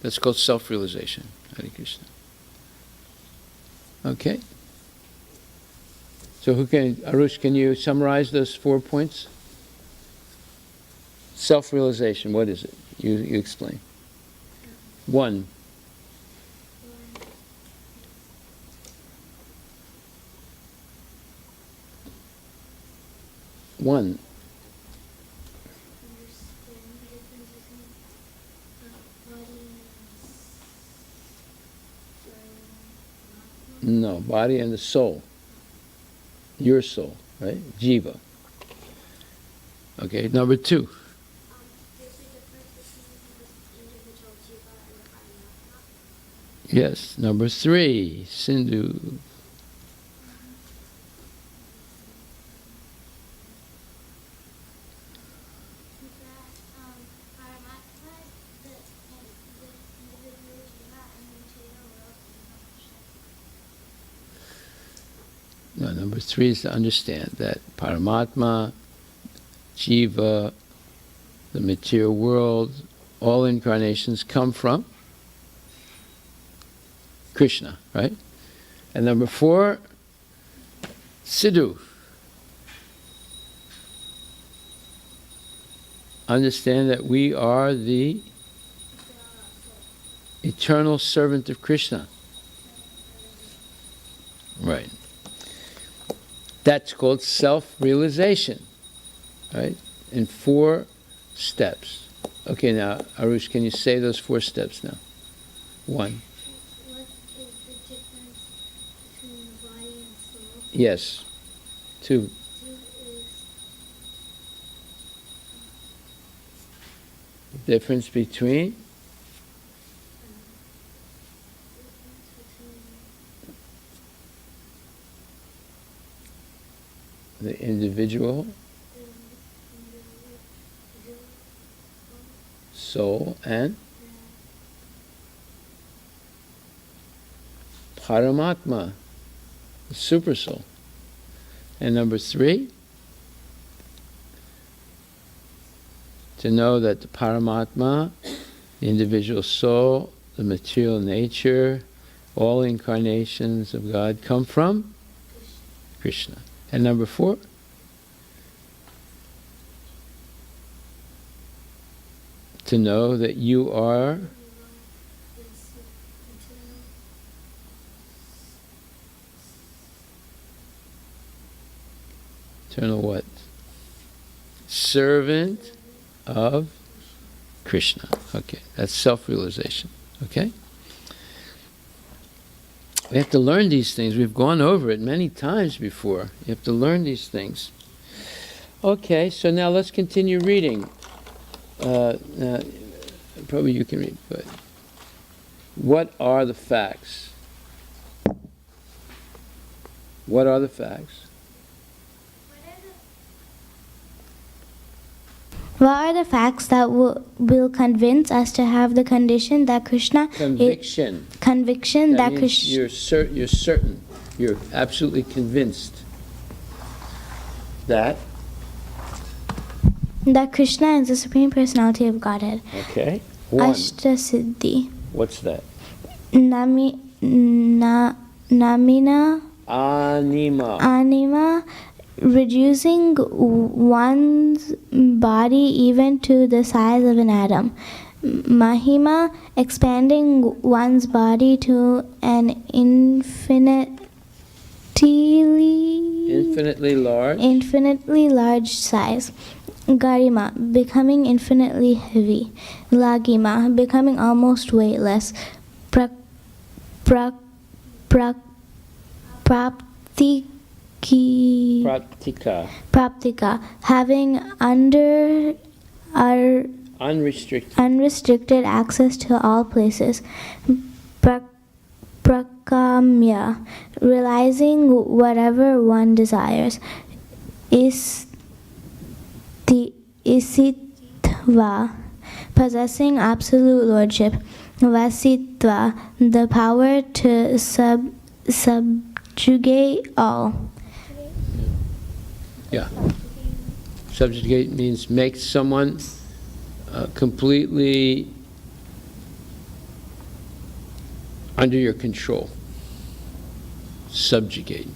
[SPEAKER 1] That's called self-realization. Hare Krishna. Okay. So Arush, can you summarize those 4 points? Self-realization, what is it? You explain. 1. No, body and the soul. Your soul, right? Jiva. Okay, number 2. Yes, number 3, Sindhu. No, number 3 is to understand that Paramatma, Jiva, the material world, all incarnations come from Krishna, right? And number 4, Sidhu. Understand that we are the eternal servant of Krishna. Right. That's called self-realization, right? In 4 steps. Okay, now, Arush, can you say those 4 steps now? 1.
[SPEAKER 4] What is the difference between body and soul?
[SPEAKER 1] Yes. 2.
[SPEAKER 4] 2 is
[SPEAKER 1] Difference between the individual soul and Paramatma, the super soul. And number 3, to know that the Paramatma, the individual soul, the material nature, all incarnations of God come from Krishna. And number 4, to know that you are eternal what? Servant of Krishna. Okay, that's self-realization. Okay? We have to learn these things. We've gone over it many times before. You have to learn these things. Okay, so now let's continue reading. Now, probably you can read, but what are the facts? What are the facts?
[SPEAKER 5] What are the facts that will convince us to have the condition that Krishna
[SPEAKER 1] Conviction.
[SPEAKER 5] Conviction that
[SPEAKER 1] means
[SPEAKER 5] Krishna.
[SPEAKER 1] You're certain. You're absolutely convinced that.
[SPEAKER 5] That Krishna is the Supreme Personality of Godhead.
[SPEAKER 1] Okay. 1.
[SPEAKER 5] Ashtasiddhi.
[SPEAKER 1] What's that?
[SPEAKER 5] Namina. Anima. Reducing one's body even to the size of an atom. Mahima, expanding one's body to an infinitely large size. Garima, becoming infinitely heavy. Lagima, becoming almost weightless. Praptika, having unrestricted access to all places. Prakamya, realizing whatever one desires. Isitva, possessing absolute lordship. Vasitva, the power to subjugate all.
[SPEAKER 1] Yeah. Subjugate means make someone completely under your control. Subjugate.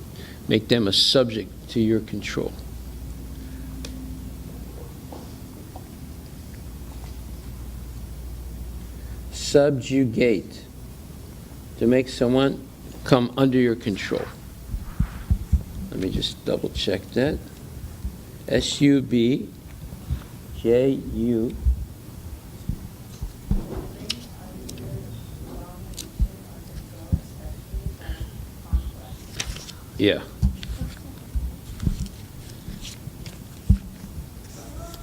[SPEAKER 1] Make them a subject to your control. Subjugate. To make someone come under your control. Let me just double check that. S-U-B-J-U. Yeah.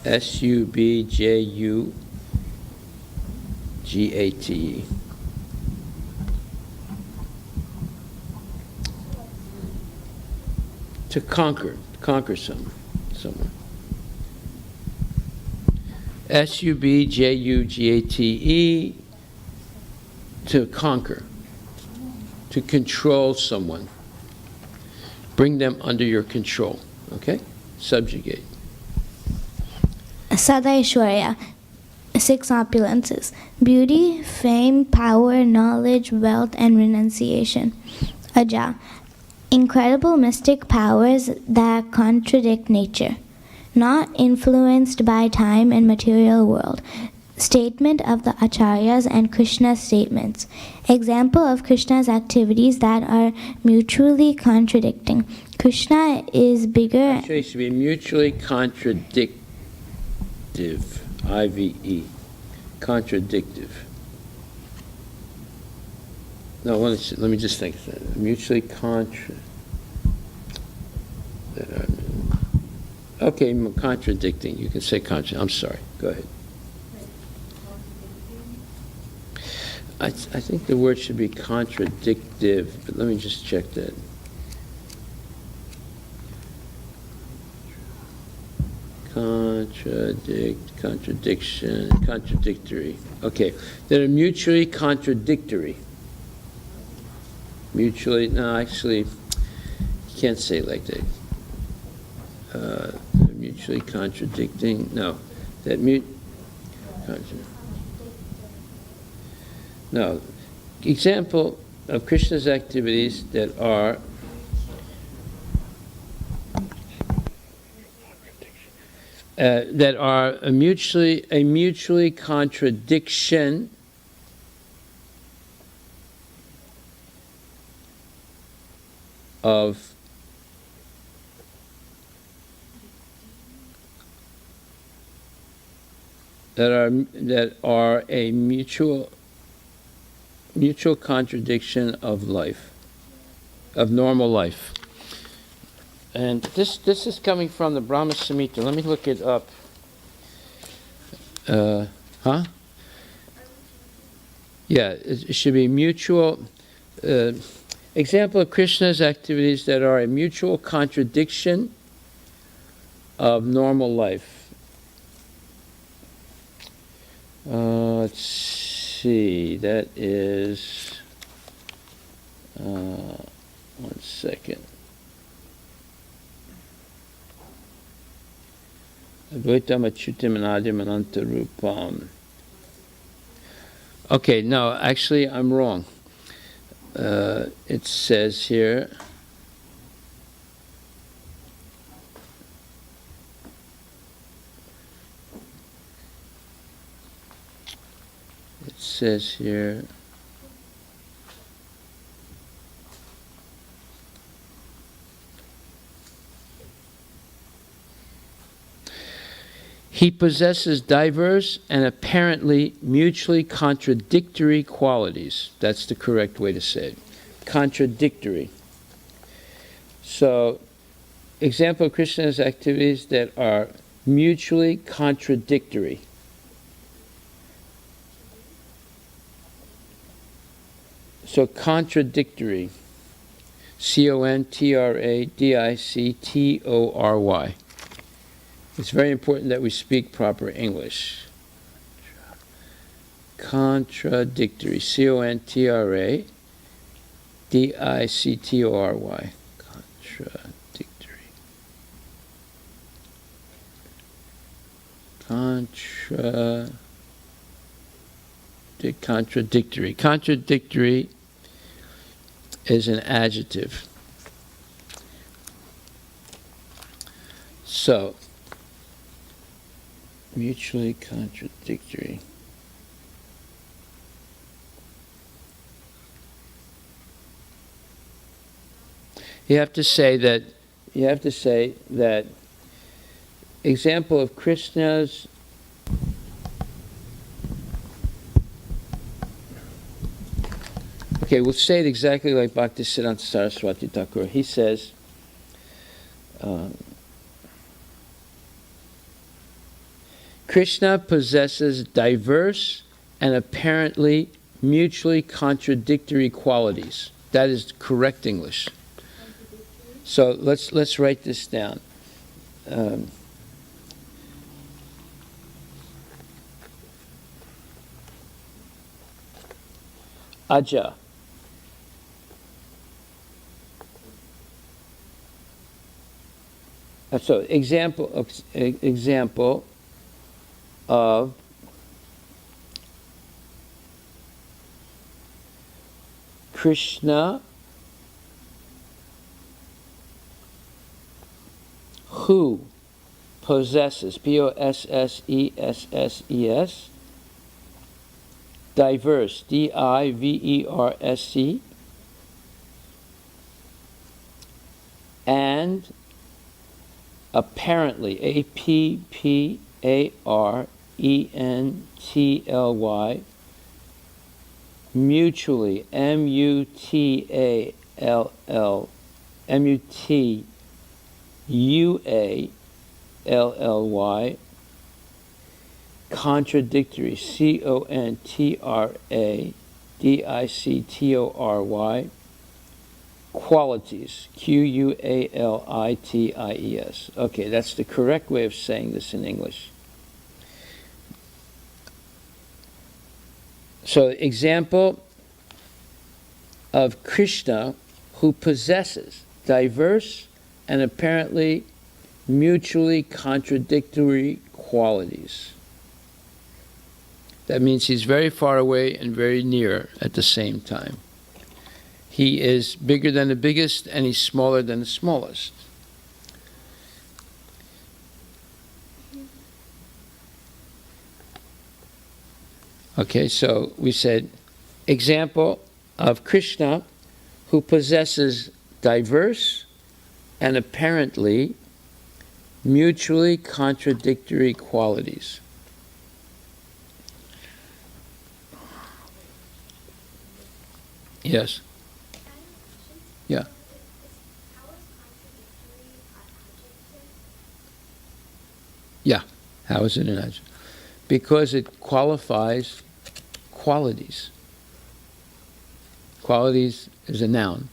[SPEAKER 1] Subjugate. To conquer someone. Subjugate, to conquer, to control someone, bring them under your control. Okay? Subjugate.
[SPEAKER 5] Sadaishwarya, 6 opulences: beauty, fame, power, knowledge, wealth, and renunciation. Aja, incredible mystic powers that contradict nature, not influenced by time and material world. Statement of the Acharyas and Krishna's statements. Example of Krishna's activities that are mutually contradicting. Krishna is bigger.
[SPEAKER 1] Actually, it should be mutually contradictive. IVE. Contradictive. No, let me just think. Mutually okay, contradicting. You can say I'm sorry. Go ahead. I think the word should be contradictive, but let me just check that. Contradiction, contradictory. Okay, that are mutually contradictory. Actually, you can't say it like that. Mutually contradicting, no. No. Example of Krishna's activities that are a mutually contradiction of that are a mutual contradiction of life, of normal life. And this is coming from the Brahma Samhita. Let me look it up. Yeah, it should be mutual. Example of Krishna's activities that are a mutual contradiction of normal life. Let's see, that is, 1 second. Advaitam achyutam anadim anantarupam. Okay, no, actually I'm wrong. It says here, he possesses diverse and apparently mutually contradictory qualities. That's the correct way to say it. Contradictory. So, example of Krishna's activities that are mutually contradictory. So, contradictory. Contradictory. It's very important that we speak proper English. Contradictory. Contradictory. Contradictory. Contradictory is an adjective. So, mutually contradictory. You have to say that example of Krishna's Okay, we'll say it exactly like Bhaktisiddhanta Saraswati Thakur. He says, Krishna possesses diverse and apparently mutually contradictory qualities. That is correct English. So let's write this down. Aja. So example of Krishna who possesses, Possesses, diverse, Diverse, and apparently, Apparently, mutually, Mutually, contradictory, Contradictory, qualities, Qualities. Okay, that's the correct way of saying this in English. So, example of Krishna who possesses diverse and apparently mutually contradictory qualities. That means he's very far away and very near at the same time. He is bigger than the biggest and he's smaller than the smallest. Okay, so we said, example of Krishna who possesses diverse and apparently mutually contradictory qualities. Yes. Yeah. Yeah. How is it an adjective? Because it qualifies qualities. Qualities is a noun,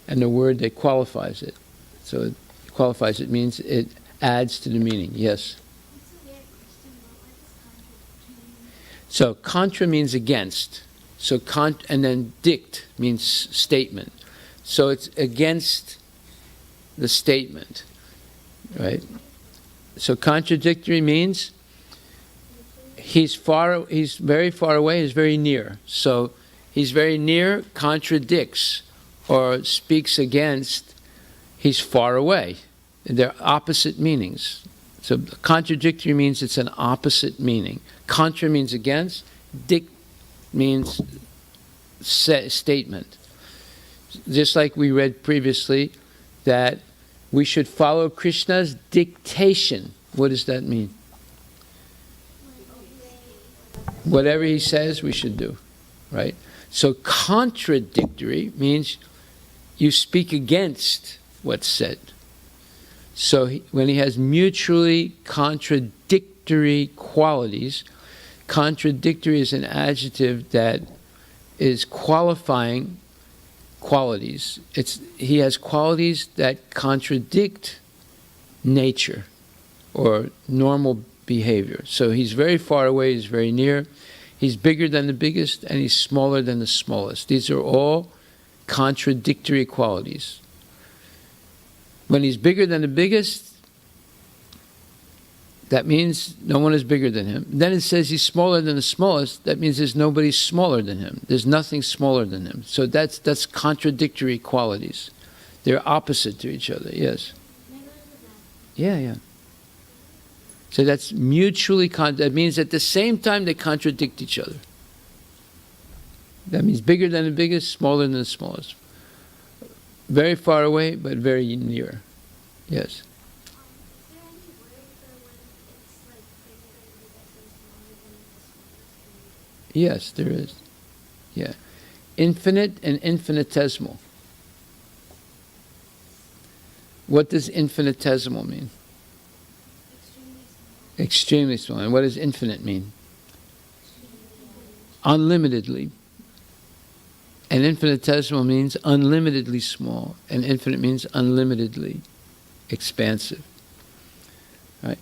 [SPEAKER 1] and the word that qualifies it. So it qualifies it means it adds to the meaning. Yes. So contra means against. So and then dict means statement. So it's against the statement, right? So contradictory means he's very far away, he's very near. So he's very near contradicts or speaks against, he's far away. They're opposite meanings. So contradictory means it's an opposite meaning. Contra means against, dict means statement. Just like we read previously that we should follow Krishna's dictation. What does that mean? Whatever he says, we should do, right? So contradictory means you speak against what's said. So when he has mutually contradictory qualities, contradictory is an adjective that is qualifying qualities. He has qualities that contradict nature or normal behavior. So he's very far away, he's very near, he's bigger than the biggest, and he's smaller than the smallest. These are all contradictory qualities. When he's bigger than the biggest, that means no one is bigger than him. Then it says he's smaller than the smallest. That means there's nobody smaller than him. There's nothing smaller than him. So that's contradictory qualities. They're opposite to each other. Yes. Yeah. So that's mutually that means at the same time they contradict each other. That means bigger than the biggest, smaller than the smallest. Very far away, but very near. Yes. Yes, there is. Yeah. infinite and infinitesimal. What does infinitesimal mean? Extremely small. And what does infinite mean? Unlimitedly. And infinitesimal means unlimitedly small, and infinite means unlimitedly expansive. Right?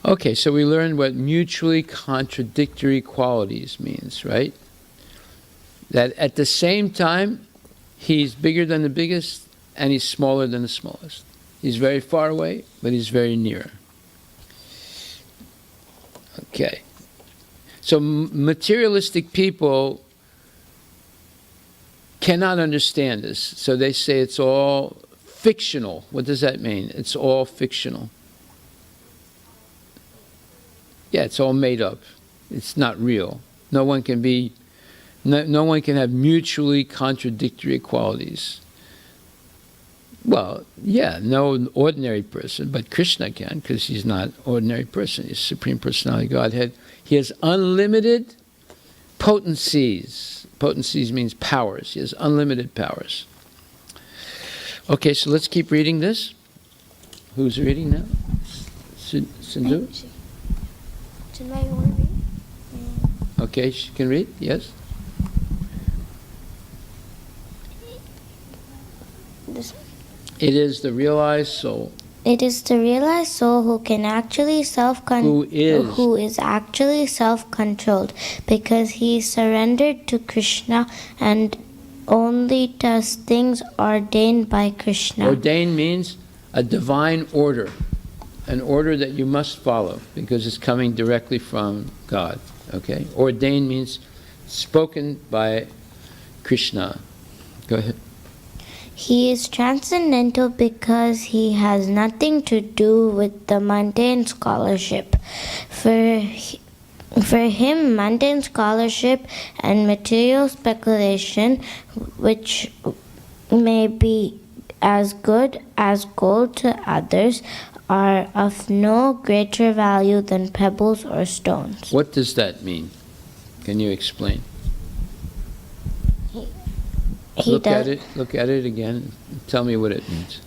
[SPEAKER 1] Okay, so we learned what mutually contradictory qualities means, right? That at the same time, he's bigger than the biggest, and he's smaller than the smallest. He's very far away, but he's very near. Okay. So materialistic people cannot understand this. So they say it's all fictional. What does that mean? It's all fictional. Yeah, it's all made up. It's not real. No one can have mutually contradictory qualities. Well, yeah, no ordinary person, but Krishna can, because he's not an ordinary person. He's Supreme Personality of Godhead. He has unlimited potencies. Potencies means powers. He has unlimited powers. Okay, so let's keep reading this. Who's reading now? Sindhu?
[SPEAKER 3] Chinmay, you want to read?
[SPEAKER 1] Okay, she can read, yes? It is the realized soul.
[SPEAKER 3] It is the realized soul who can actually who is actually self-controlled, because he surrendered to Krishna and only does things ordained by Krishna.
[SPEAKER 1] Ordained means a divine order, an order that you must follow because it's coming directly from God. Okay? Ordained means spoken by Krishna. Go ahead.
[SPEAKER 3] He is transcendental because he has nothing to do with the mundane scholarship. For him, mundane scholarship and material speculation, which may be as good as gold to others, are of no greater value than pebbles or stones.
[SPEAKER 1] What does that mean? Can you explain? Look at it again. Tell me what it means.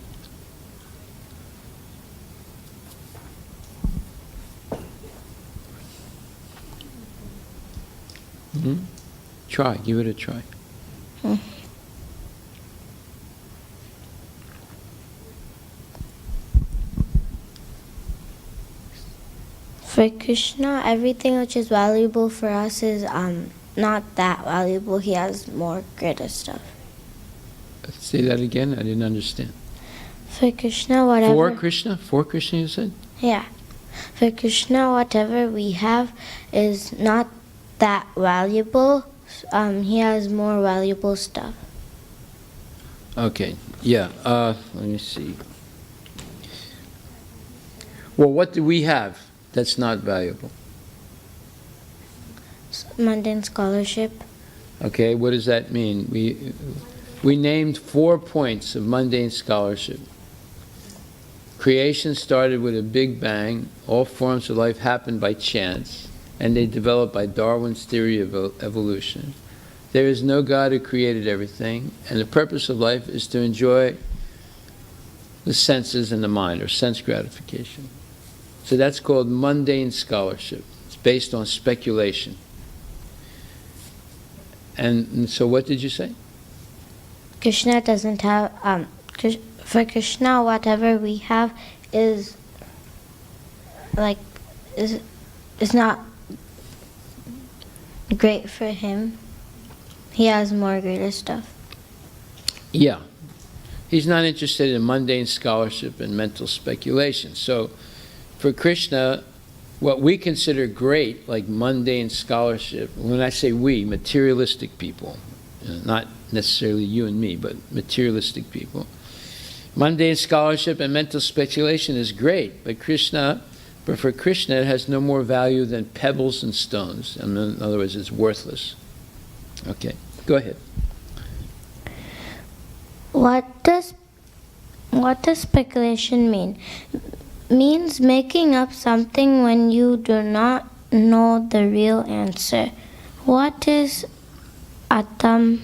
[SPEAKER 1] Try. Give it a try.
[SPEAKER 3] For Krishna, everything which is valuable for us is not that valuable. He has more greater stuff.
[SPEAKER 1] Say that again. I didn't understand.
[SPEAKER 3] For Krishna, whatever...
[SPEAKER 1] For Krishna you said?
[SPEAKER 3] Yeah. For Krishna, whatever we have is not that valuable. He has more valuable stuff.
[SPEAKER 1] Okay. Yeah. Let me see. Well, what do we have that's not valuable?
[SPEAKER 3] Mundane scholarship.
[SPEAKER 1] Okay. What does that mean? We named 4 points of mundane scholarship. Creation started with a big bang. All forms of life happened by chance, and they developed by Darwin's theory of evolution. There is no God who created everything, and the purpose of life is to enjoy the senses and the mind, or sense gratification. So that's called mundane scholarship. It's based on speculation. And so what did you say?
[SPEAKER 3] Krishna doesn't have, for Krishna, whatever we have is not great for him. He has more greater stuff.
[SPEAKER 1] Yeah. He's not interested in mundane scholarship and mental speculation. So for Krishna, what we consider great, like mundane scholarship, when I say we, materialistic people, not necessarily you and me, but materialistic people. Mundane scholarship and mental speculation is great, but for Krishna it has no more value than pebbles and stones. In other words, it's worthless. Okay, go ahead.
[SPEAKER 3] What does speculation mean? Means making up something when you do not know the real answer. What is Atam?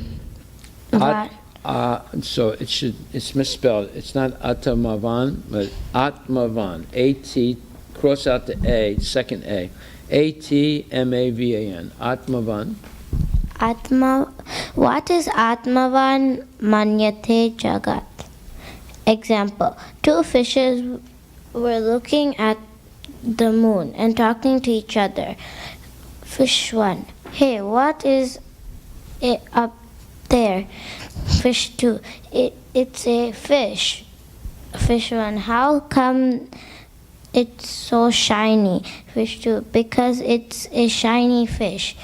[SPEAKER 1] So it's misspelled. It's not Atamavan, but Atmavan. A-T, cross out the A, second A. A-T-M-A-V-A-N. Atmavan.
[SPEAKER 3] What is Atmavan Manyate Jagat? Example: two fishes were looking at the moon and talking to each other. Fish 1: Hey, what is it up there? Fish 2: It's a fish. Fish 1: How come it's so shiny? Fish 2: Because it's a shiny fish.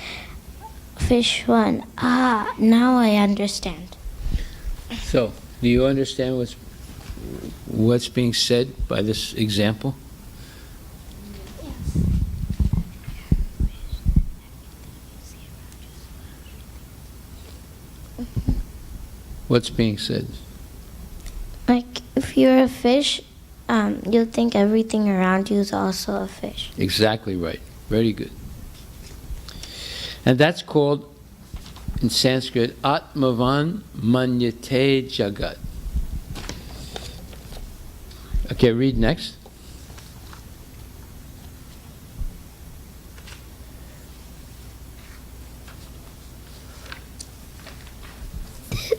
[SPEAKER 3] Fish 1: Now I understand.
[SPEAKER 1] So, do you understand what's being said by this example? What's being said?
[SPEAKER 3] Like, if you're a fish, you'll think everything around you is also a fish.
[SPEAKER 1] Exactly right. Very good. And that's called, in Sanskrit, Atmavan Manyate Jagat. Okay, read next.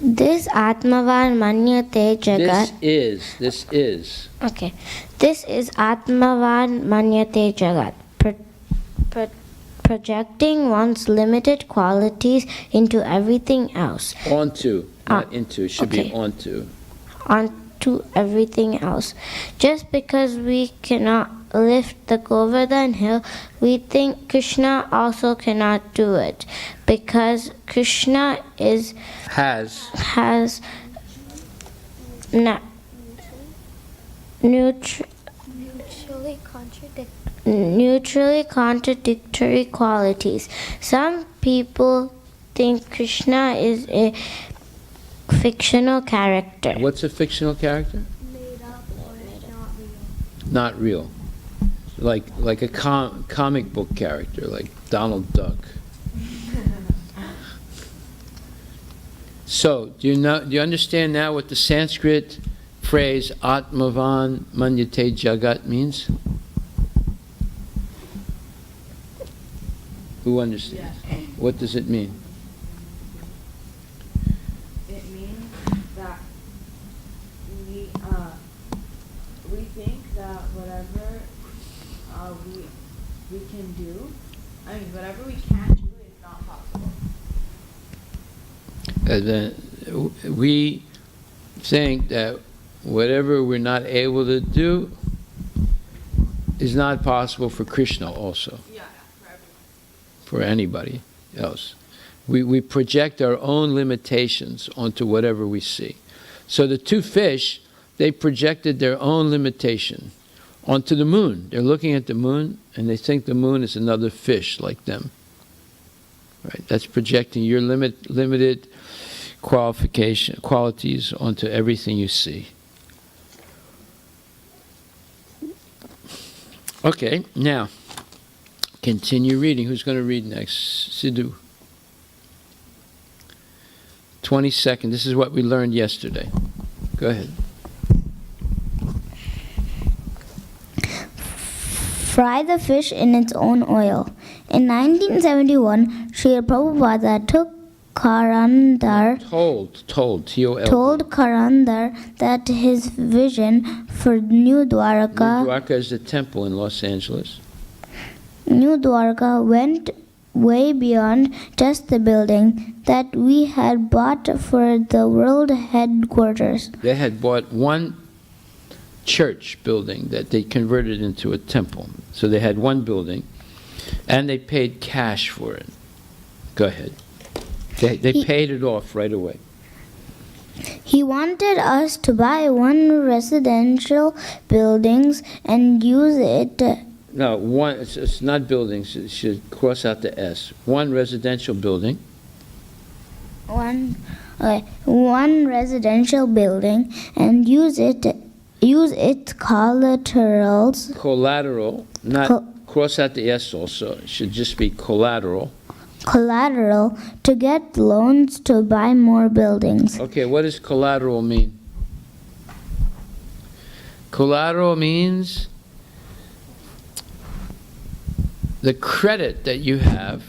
[SPEAKER 3] This Atmavan Manyate Jagat.
[SPEAKER 1] This is.
[SPEAKER 3] Okay. This is Atmavan Manyate Jagat. Projecting one's limited qualities into everything else.
[SPEAKER 1] Onto, not into. It should be
[SPEAKER 3] okay.
[SPEAKER 1] onto.
[SPEAKER 3] Onto everything else. Just because we cannot lift the Govardhan hill, we think Krishna also cannot do it. Because Krishna has neutrally contradictory qualities. Some people think Krishna is a fictional character.
[SPEAKER 1] What's a fictional character?
[SPEAKER 3] Made up or
[SPEAKER 1] Not real. Like a comic book character, like Donald Duck. So, do you understand now what the Sanskrit phrase Atmavan Manyate Jagat means? Who understands? Yeah. What does it mean?
[SPEAKER 2] It means that we think that whatever we can do, whatever we can't do is not possible.
[SPEAKER 1] We think that whatever we're not able to do is not possible for Krishna also.
[SPEAKER 2] Yeah, for everyone.
[SPEAKER 1] For anybody else. We project our own limitations onto whatever we see. So the two fish, they projected their own limitation onto the moon. They're looking at the moon and they think the moon is another fish like them. Right? That's projecting your limited qualities onto everything you see. Okay, now continue reading. Who's going to read next? Sidhu. 22nd. This is what we learned yesterday. Go ahead.
[SPEAKER 6] Fry the fish in its own oil. In 1971, Srila Prabhupada took Karandar
[SPEAKER 1] told
[SPEAKER 6] Karandar that his vision for New Dwarka.
[SPEAKER 1] New Dwarka is the temple in Los Angeles.
[SPEAKER 6] New Dwarka went way beyond just the building that we had bought for the world headquarters.
[SPEAKER 1] They had bought one church building that they converted into a temple. So they had one building, and they paid cash for it. Go ahead. They paid it off right away.
[SPEAKER 6] He wanted us to buy one residential buildings and use it.
[SPEAKER 1] No, one. It's not buildings. It should cross out the S. One residential building.
[SPEAKER 6] One residential building and use its collaterals.
[SPEAKER 1] Collateral, not cross out the S also. It should just be collateral.
[SPEAKER 6] collateral to get loans to buy more buildings.
[SPEAKER 1] Okay, what does collateral mean? Collateral means the credit that you have,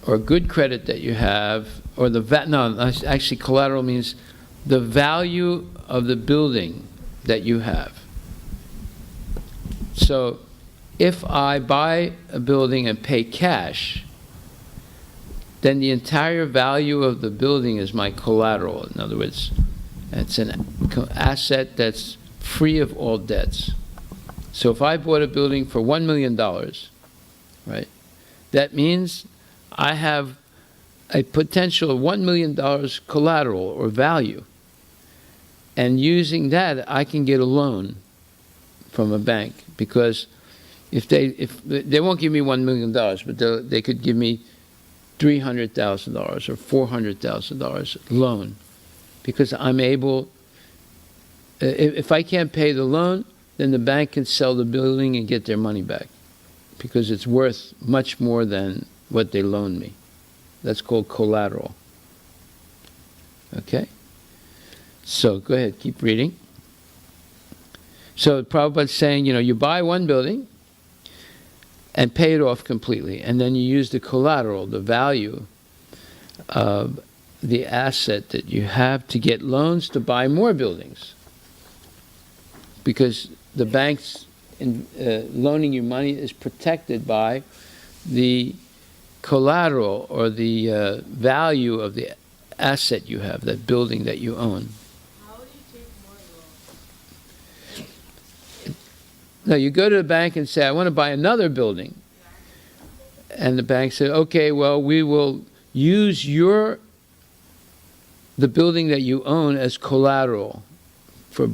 [SPEAKER 1] or good credit that you have, or actually collateral means the value of the building that you have. So if I buy a building and pay cash, then the entire value of the building is my collateral. In other words, it's an asset that's free of all debts. So if I bought a building for $1 million, right, that means I have a potential of $1 million collateral or value. And using that, I can get a loan from a bank, because if they won't give me $1 million, but they could give me $300,000 or $400,000 loan, because I'm able, if I can't pay the loan, then the bank can sell the building and get their money back, because it's worth much more than what they loaned me. That's called collateral. Okay? So go ahead, keep reading. So Prabhupada's saying, you buy one building and pay it off completely, and then you use the collateral, the value of the asset that you have, to get loans to buy more buildings. Because the bank's loaning you money is protected by the collateral, or the value of the asset you have, that building that you own.
[SPEAKER 2] How do you take more loans?
[SPEAKER 1] No, you go to the bank and say, I want to buy another building. And the bank said, okay, well, we will use the building that you own as collateral for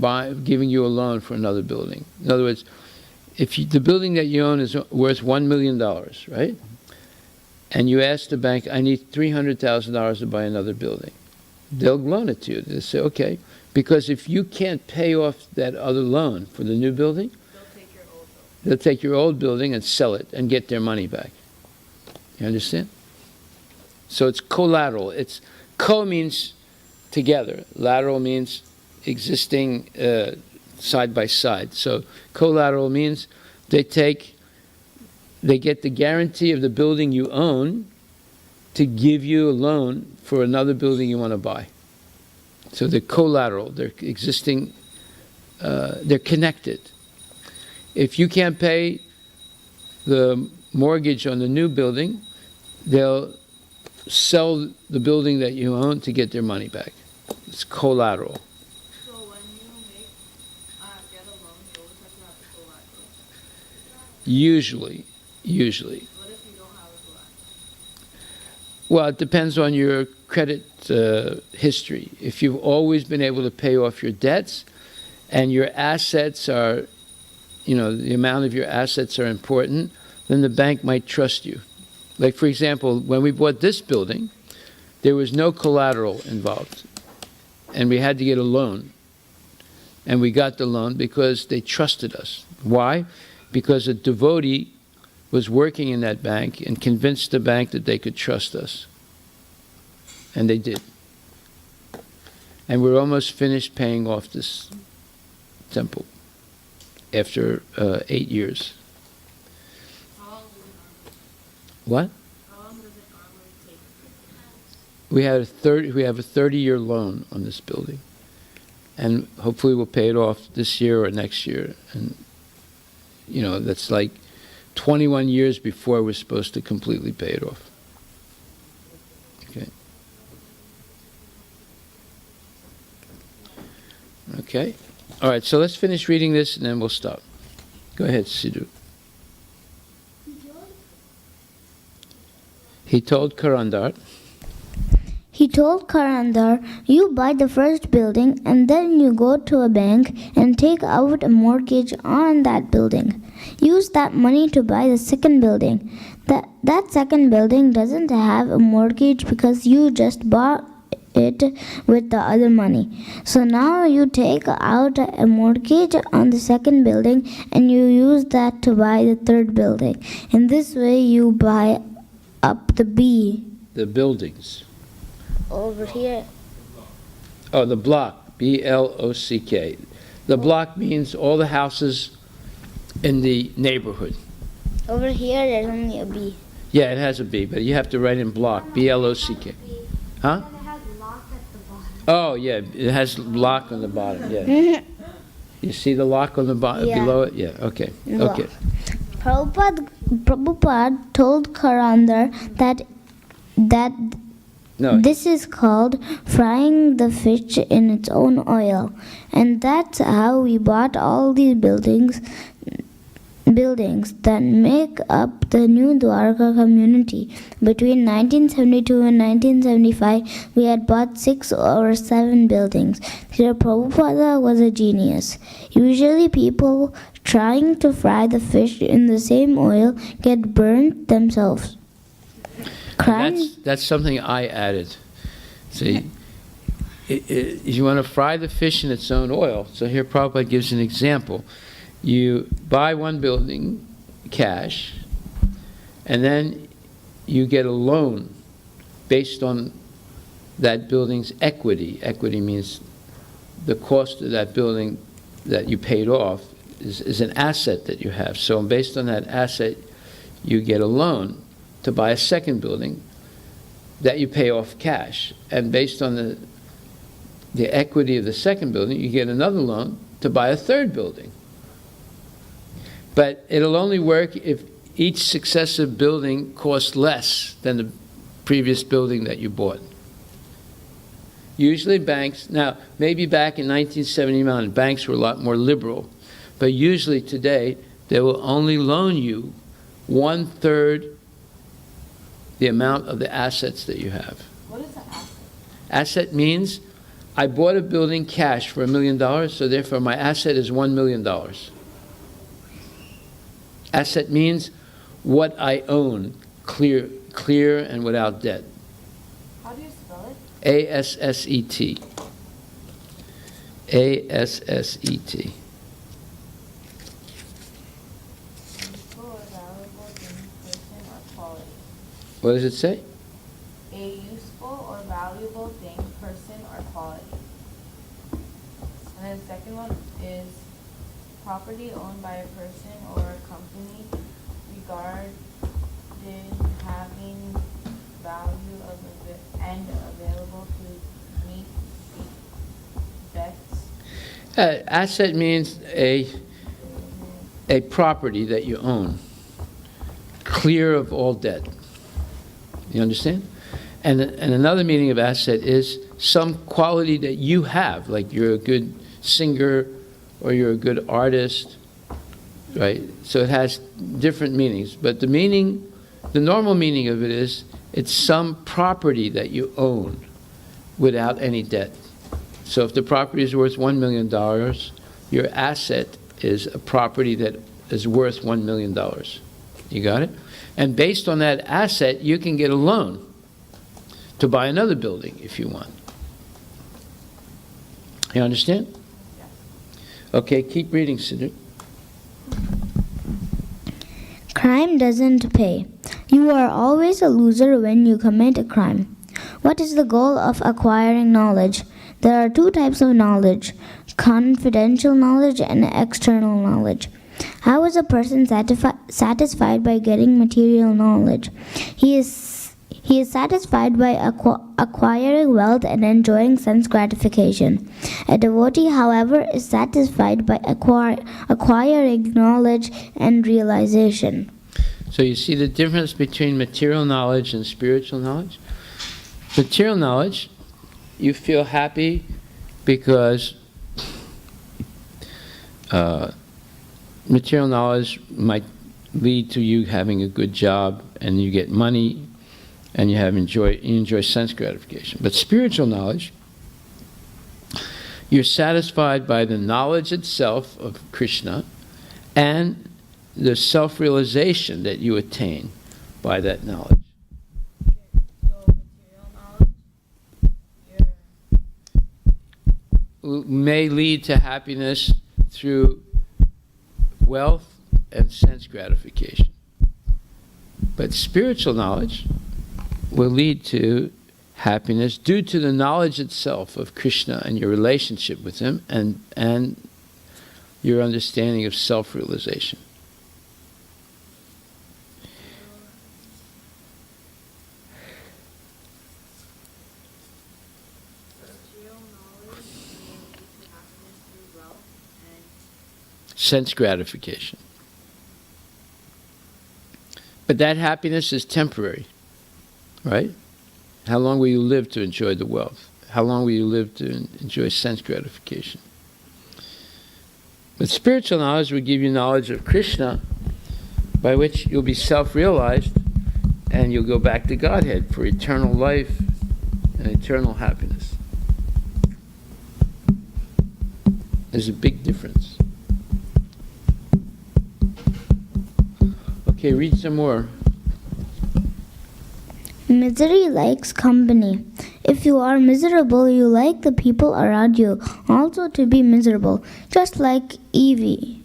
[SPEAKER 1] giving you a loan for another building. In other words, if the building that you own is worth $1 million, right? And you ask the bank, I need $300,000 to buy another building. They'll loan it to you. They'll say, okay, because if you can't pay off that other loan for the new building, they'll take your old building and sell it and get their money back. You understand? So it's collateral. It's co means together. Lateral means existing side by side. So collateral means they get the guarantee of the building you own to give you a loan for another building you want to buy. So they're collateral. They're existing. They're connected. If you can't pay the mortgage on the new building, they'll sell the building that you own to get their money back. It's collateral.
[SPEAKER 2] So when you get a loan, you always have to have the collateral?
[SPEAKER 1] Usually.
[SPEAKER 2] What if you don't have a collateral?
[SPEAKER 1] Well, it depends on your credit history. If you've always been able to pay off your debts, and your assets are, the amount of your assets are important, then the bank might trust you. Like, for example, when we bought this building, there was no collateral involved, and we had to get a loan. And we got the loan because they trusted us. Why? Because a devotee was working in that bank and convinced the bank that they could trust us. And they did. And we're almost finished paying off this temple after 8 years.
[SPEAKER 2] How long does it normally
[SPEAKER 1] What?
[SPEAKER 2] How long does it normally take?
[SPEAKER 1] We have a 30-year loan on this building, and hopefully we'll pay it off this year or next year. And that's like 21 years before we're supposed to completely pay it off. Okay. Okay. All right. So let's finish reading this, and then we'll stop. Go ahead, Sidhu. He told Karandar.
[SPEAKER 6] He told Karandar, you buy the first building and then you go to a bank and take out a mortgage on that building. Use that money to buy the second building. That second building doesn't have a mortgage because you just bought it with the other money. So now you take out a mortgage on the second building and you use that to buy the third building. In this way, you buy up the B.
[SPEAKER 1] The buildings.
[SPEAKER 6] Over here.
[SPEAKER 1] Oh, the block, B-L-O-C-K. The block means all the houses in the neighborhood.
[SPEAKER 6] Over here, there's only a B.
[SPEAKER 1] Yeah, it has a B, but you have to write in block, B-L-O-C-K. Huh? Oh, yeah, it has lock on the bottom, yeah. You see the lock on the bottom,
[SPEAKER 6] Yeah.
[SPEAKER 1] below it? Yeah, okay,
[SPEAKER 6] Lock.
[SPEAKER 1] okay.
[SPEAKER 6] Prabhupada told Karandar that
[SPEAKER 1] No,
[SPEAKER 6] this is called frying the fish in its own oil. And that's how we bought all these buildings that make up the new Dwarka community. Between 1972 and 1975, we had bought 6 or 7 buildings. Srila Prabhupada was a genius. Usually people trying to fry the fish in the same oil get burnt themselves. Crime?
[SPEAKER 1] that's something I added. See, you want to fry the fish in its own oil. So here Prabhupada gives an example. You buy one building cash, and then you get a loan based on that building's equity. Equity means the cost of that building that you paid off is an asset that you have. So based on that asset, you get a loan to buy a second building that you pay off cash. And based on the equity of the second building, you get another loan to buy a third building. But it'll only work if each successive building costs less than the previous building that you bought. Usually banks, now maybe back in 1979, banks were a lot more liberal, but usually today they will only loan you 1/3 the amount of the assets that you have.
[SPEAKER 2] What is an asset?
[SPEAKER 1] Asset means I bought a building cash for $1 million, so therefore my asset is $1 million. Asset means what I own, clear and without debt.
[SPEAKER 2] How do you spell it?
[SPEAKER 1] A-S-S-E-T. A-S-S-E-T.
[SPEAKER 2] Useful or valuable thing, person, or quality.
[SPEAKER 1] What does it say?
[SPEAKER 2] A useful or valuable thing, person, or quality. And then the second one is property owned by a person or a company regarded having value and available to meet debts.
[SPEAKER 1] Asset means a property that you own, clear of all debt. You understand? And another meaning of asset is some quality that you have, like you're a good singer or you're a good artist, right? So it has different meanings. But the normal meaning of it is it's some property that you own without any debt. So if the property is worth $1 million, your asset is a property that is worth $1 million. You got it? And based on that asset, you can get a loan to buy another building if you want. You understand? Okay, keep reading, Sidhu.
[SPEAKER 6] Crime doesn't pay. You are always a loser when you commit a crime. What is the goal of acquiring knowledge? There are 2 types of knowledge: confidential knowledge and external knowledge. How is a person satisfied by getting material knowledge? He is satisfied by acquiring wealth and enjoying sense gratification. A devotee, however, is satisfied by acquiring knowledge and realization.
[SPEAKER 1] So you see the difference between material knowledge and spiritual knowledge? Material knowledge, you feel happy because material knowledge might lead to you having a good job and you get money and you enjoy sense gratification. But spiritual knowledge, you're satisfied by the knowledge itself of Krishna and the self-realization that you attain by that knowledge.
[SPEAKER 2] So material knowledge, you're
[SPEAKER 1] may lead to happiness through wealth and sense gratification. But spiritual knowledge will lead to happiness due to the knowledge itself of Krishna and your relationship with him and your understanding of self-realization. Sense gratification. But that happiness is temporary, right? How long will you live to enjoy the wealth? How long will you live to enjoy sense gratification? But spiritual knowledge will give you knowledge of Krishna, by which you'll be self-realized and you'll go back to Godhead for eternal life and eternal happiness. There's a big difference. Okay, read some more.
[SPEAKER 6] Misery likes company. If you are miserable, you like the people around you also to be miserable, just like Eve,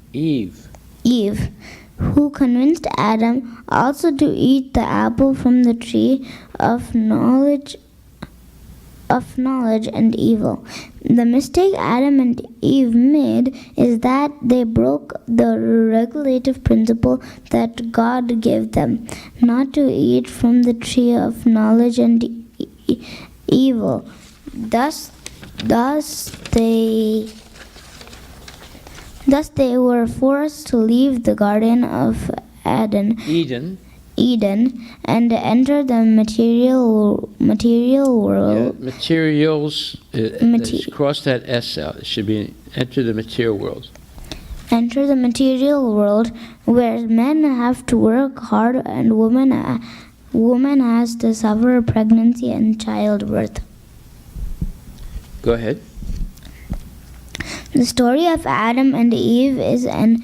[SPEAKER 6] who convinced Adam also to eat the apple from the tree of knowledge and evil. The mistake Adam and Eve made is that they broke the regulative principle that God gave them, not to eat from the tree of knowledge and evil. Thus they were forced to leave the Garden of Eden and enter the material world.
[SPEAKER 1] Yeah, materials. Cross that S out. It should be enter the material world.
[SPEAKER 6] Enter the material world where men have to work hard and woman has to suffer pregnancy and childbirth.
[SPEAKER 1] Go ahead.
[SPEAKER 6] The story of Adam and Eve is an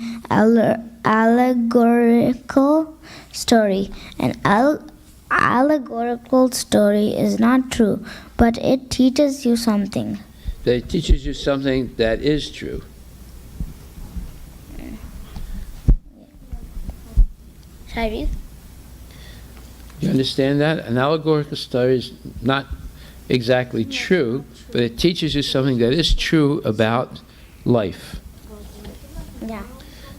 [SPEAKER 6] allegorical story. An allegorical story is not true, but it teaches you something.
[SPEAKER 1] It teaches you something that is true.
[SPEAKER 6] Should I read?
[SPEAKER 1] You understand that? An allegorical story is not exactly true, but it teaches you something that is true about life.
[SPEAKER 6] Yeah.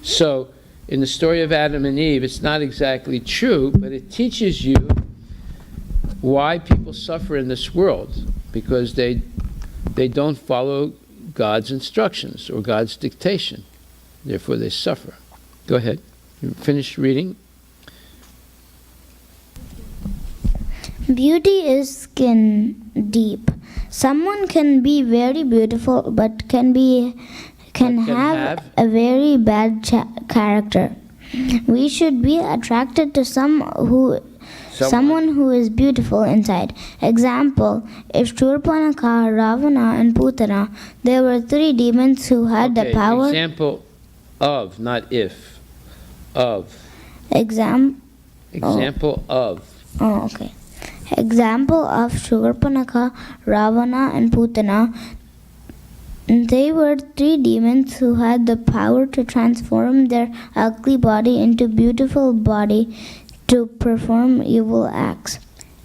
[SPEAKER 1] So, in the story of Adam and Eve, it's not exactly true, but it teaches you why people suffer in this world, because they don't follow God's instructions or God's dictation. Therefore, they suffer. Go ahead. You finished reading?
[SPEAKER 6] Beauty is skin deep. Someone can be very beautiful, but can have a very bad character. We should be attracted to someone who is beautiful inside. Example, if Shurpanakha, Ravana and Putana, there were 3 demons who had the power.
[SPEAKER 1] Example of, not if. Of.
[SPEAKER 6] Example
[SPEAKER 1] of.
[SPEAKER 6] Oh, okay. Example of Shurpanakha, Ravana and Putana. They were 3 demons who had the power to transform their ugly body into beautiful body to perform evil acts.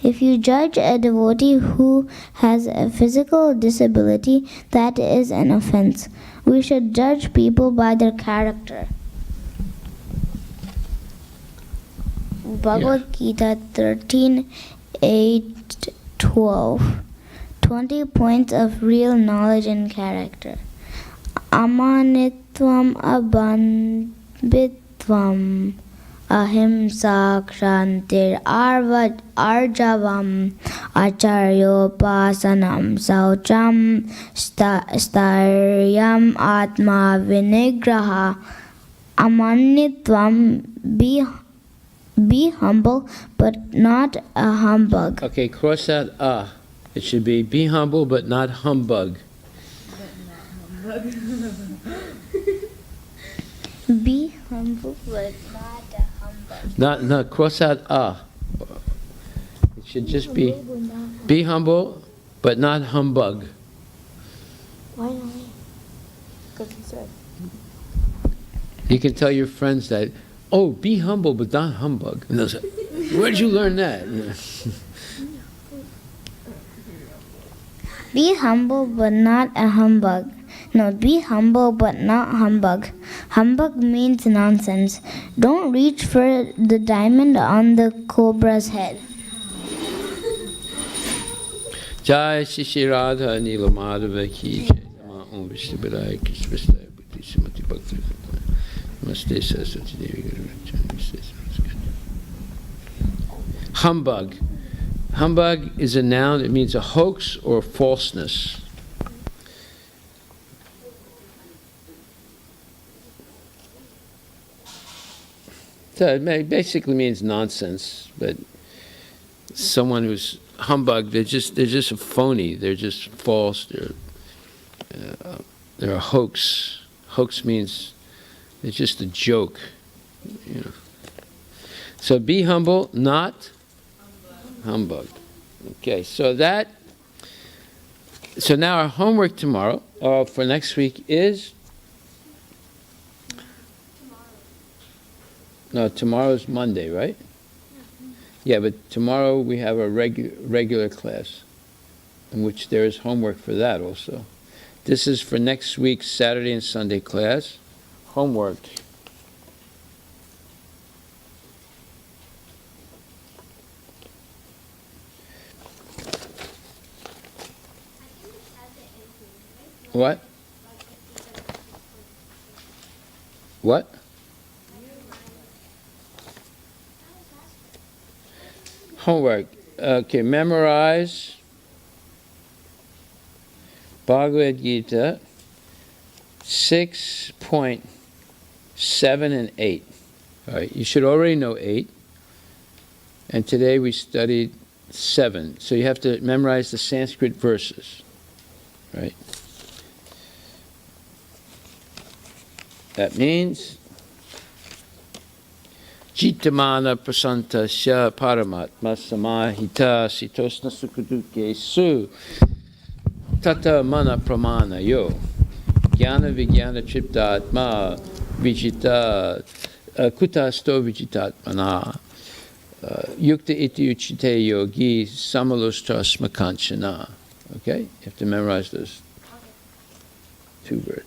[SPEAKER 6] If you judge a devotee who has a physical disability, that is an offense. We should judge people by their character. Bhagavad Gita 13:8-12. 20 points of real knowledge and character. Amanitvam abandhitvam ahimsa kshantir arjavam acharyopasanam saucham staryam atma vinigraha. Amanitvam, be humble but not a humbug.
[SPEAKER 1] Okay, cross out It should be humble but not humbug.
[SPEAKER 6] Be humble but not a humbug.
[SPEAKER 1] No, cross out It should just be humble but not humbug.
[SPEAKER 6] Why not?
[SPEAKER 1] You can tell your friends that, oh, be humble but not humbug. And they'll say, where'd you learn that?
[SPEAKER 6] Be humble but not a humbug. No, be humble but not humbug. Humbug means nonsense. Don't reach for the diamond on the cobra's head.
[SPEAKER 1] Jai Shri Radha Nila Madhava Ki Jai. Namo Om Vishnu Padaya Krishna Bhakti Srimati Bhakti. Namaste Saraswati Devi Guru. Humbug. Humbug is a noun. It means a hoax or falseness. So it basically means nonsense, but someone who's humbug, they're just a phony. They're just false. They're a hoax. Hoax means it's just a joke. You know. So be humble, not humbug. Okay, so now our homework tomorrow, for next week is? No, tomorrow's Monday, right? Yeah, but tomorrow we have a regular class, in which there is homework for that also. This is for next week's Saturday and Sunday class. Homework. What? What? Homework. Okay, memorize Bhagavad Gita 6.7 and 8. All right, you should already know 8. And today we studied 7. So you have to memorize the Sanskrit verses. Right? That means Jitamana prasantasya paramatma samahita sitosna sukaduke su tata mana pramana yo jnana vijnana triptatma vijita kutasto vijitatmana yukta iti uchite yogi samalustra smakanchana. Okay? You have to memorize those 2 words.